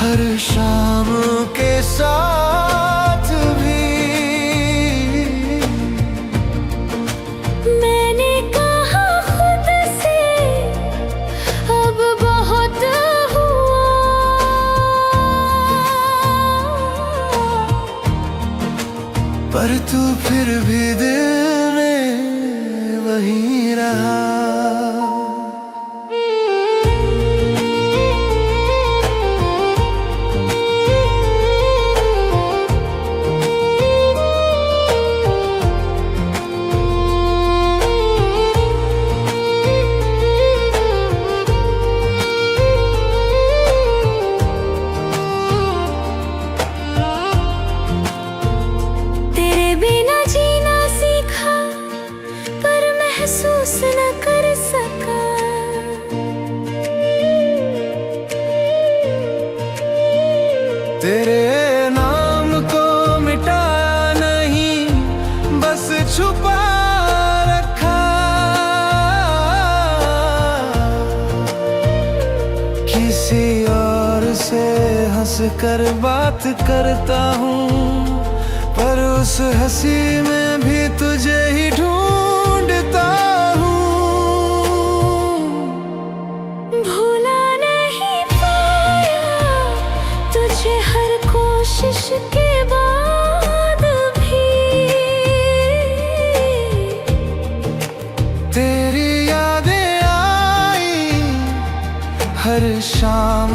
हर शाम के साथ भी। मैंने कहा खुद से अब बहुत हुआ, पर तू फिर भी दिल में वहीं रहा। तेरे बिना जीना सीखा पर महसूस न कर सका। तेरे नाम को मिटाया नहीं, बस छुपा रखा। किसी और से हंस कर बात करता हूँ, पर उस हंसी में भी तुझे ही ढूंढता हूँ। भूला नहीं पाया तुझे हर कोशिश के बाद भी। तेरी यादें आई, हर शाम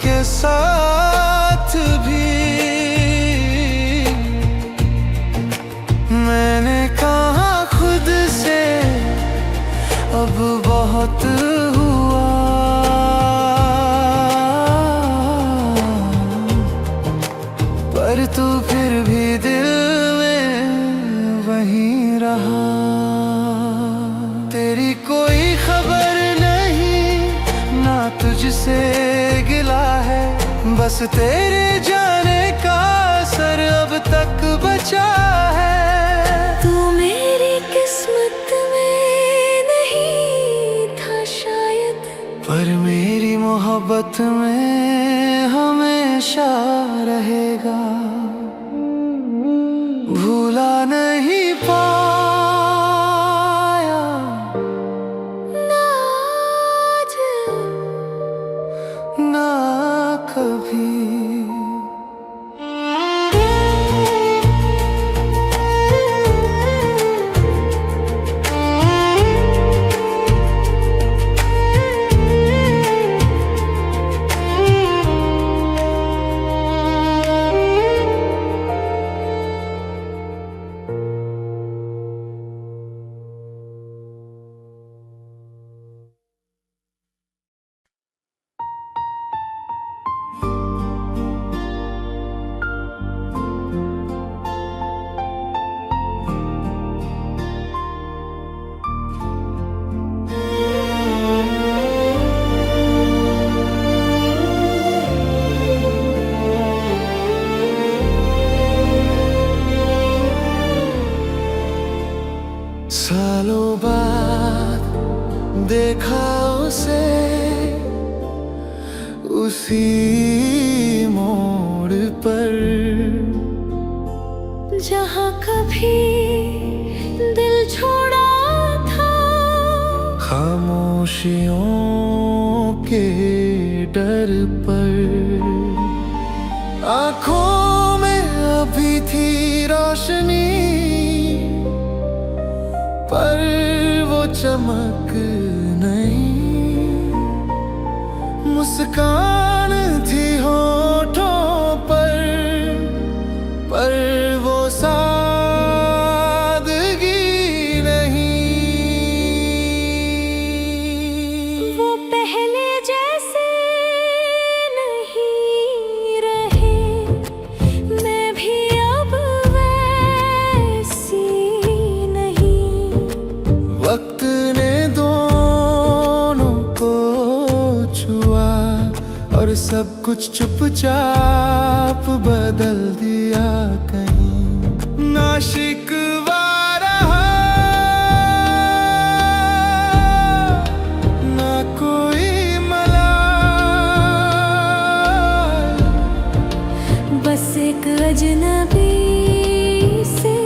के साथ भी। मैंने कहा खुद से अब बहुत हुआ, पर तू फिर भी दिल में वहीं रहा। तेरी कोई खबर नहीं, ना तुझसे गिला है, बस तेरे जाने का असर अब तक बचा है। तू मेरी किस्मत में नहीं था शायद, पर मेरी मोहब्बत में हमेशा रहेगा। भूला नहीं पाया ना आज ना कभी। सालों बाद देखा उसे उसी मोड़ पर, जहाँ कभी दिल छोड़ा था। खामोशियों के डर पर आंखों में अभी थी रोशनी, पर वो चमक नहीं। मुस्कान थी होठों पर वो सादगी नहीं। वो पहले जैसे नहीं रहे, मैं भी अब वैसी नहीं। वक्त ने दोनों को छुआ और सब कुछ चुपचाप बदल दिया कहीं। ना शिकवा रहा, ना कोई मलाल, बस एक अजनबी से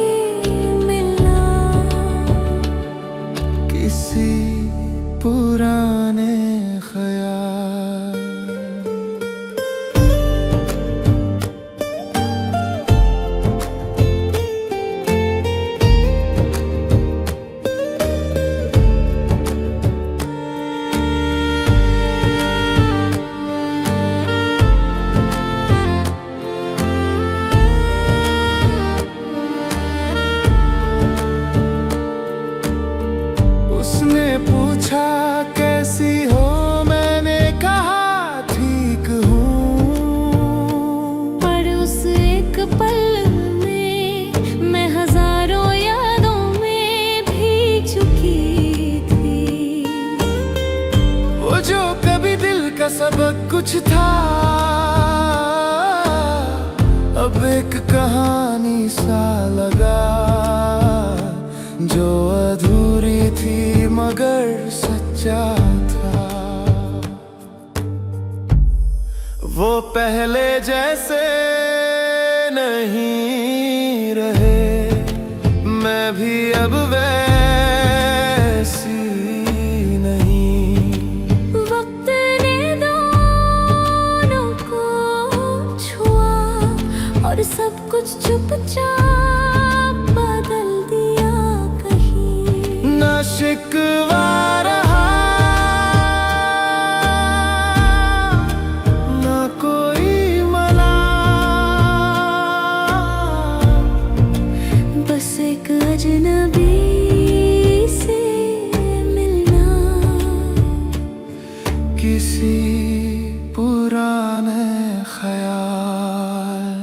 मिलना, किसी पुराने ख्याल। उसने पूछा कैसी हो, मैंने कहा ठीक हूँ। पर उस एक पल में मैं हजारों यादों में भीग चुकी थी। वो जो कभी दिल का सबक कुछ था, अब एक कहानी सा लगा, जो अधूरी थी मगर सच्चा था। वो पहले जैसे नहीं रहे, मैं भी अब वैसी नहीं। वक्त ने दोनों को छुआ और सब कुछ चुपचाप बदल दिया कहीं। ना शिकवा रहा, ना कोई मलाल, बस एक अजनबी से मिलना, किसी पुराने ख्याल।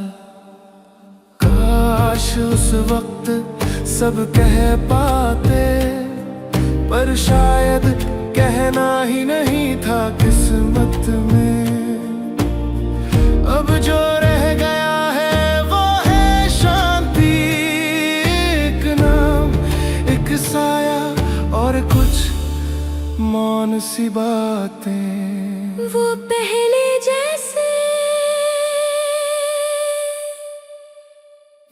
काश उस वक्त सब कह पाते, पर शायद कहना ही नहीं था किस्मत में। अब जो रह गया है वो है शांति, एक नाम, एक साया और कुछ मौन सी बातें। वो पहले जैसे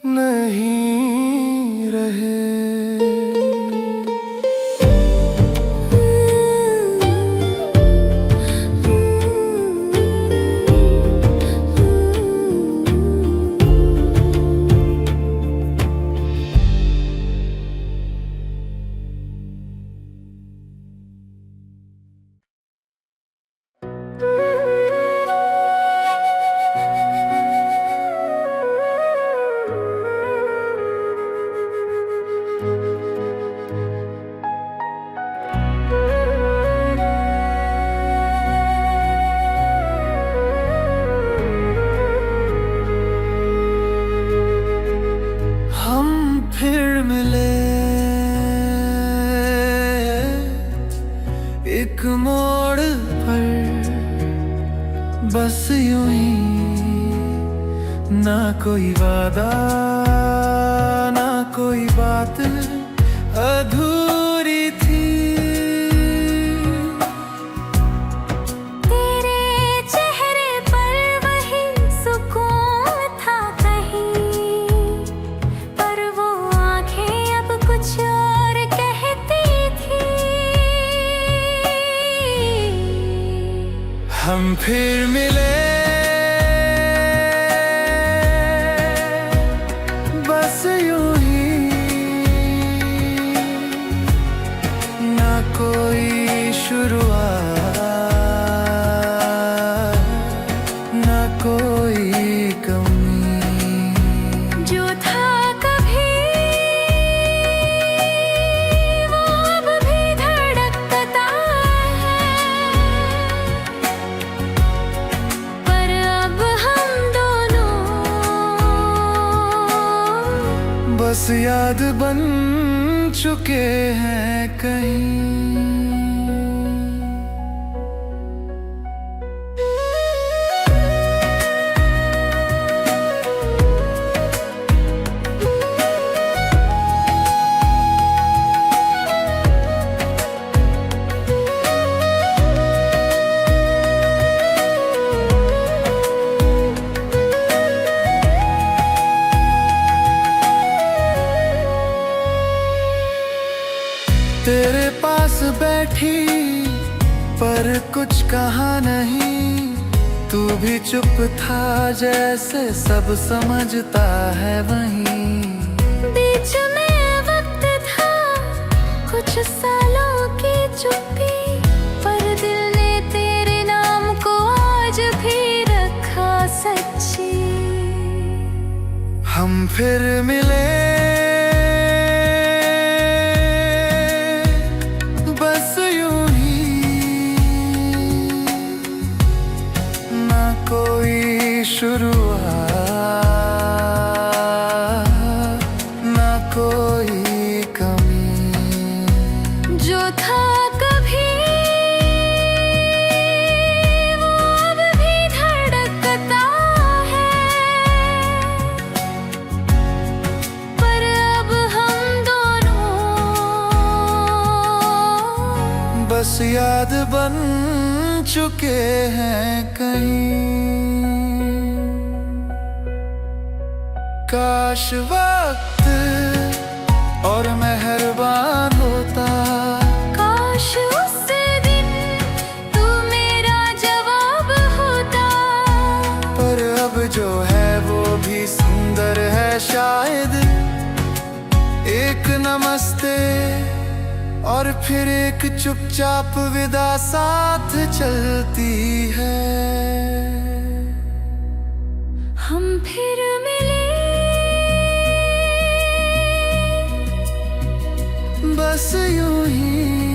नहीं रहे। फिर मिले एक मोड़ पर, बस यूं ही, ना कोई वादा ना कोई बात अधूरी थी। हम फिर मिले बस यूं ही, ना कोई शुरुआत ना कोई कमी। जो था कभी वो अब भी धड़कता है, पर अब हम दोनों बस याद बन चुके हैं कहीं। तेरे पास बैठी पर कुछ कहा नहीं, तू भी चुप था जैसे सब समझता है वहीं। बीच में वक्त था कुछ सालों की चुप्पी, पर दिल ने तेरे नाम को आज भी रखा सच्ची। हम फिर मिले बस यूं ही, ना कोई शुरुआत ना कोई कमी। जो था कभी वो अब भी धड़कता है, पर अब हम दोनों बस याद बन चुके हैं कहीं। काश वक्त और मेहरबान होता, काश उस दिन तू मेरा जवाब होता। पर अब जो है वो भी सुंदर है शायद। एक नमस्ते और फिर एक चुपचाप विदा साथ चलती है। हम फिर मिले बस यूं ही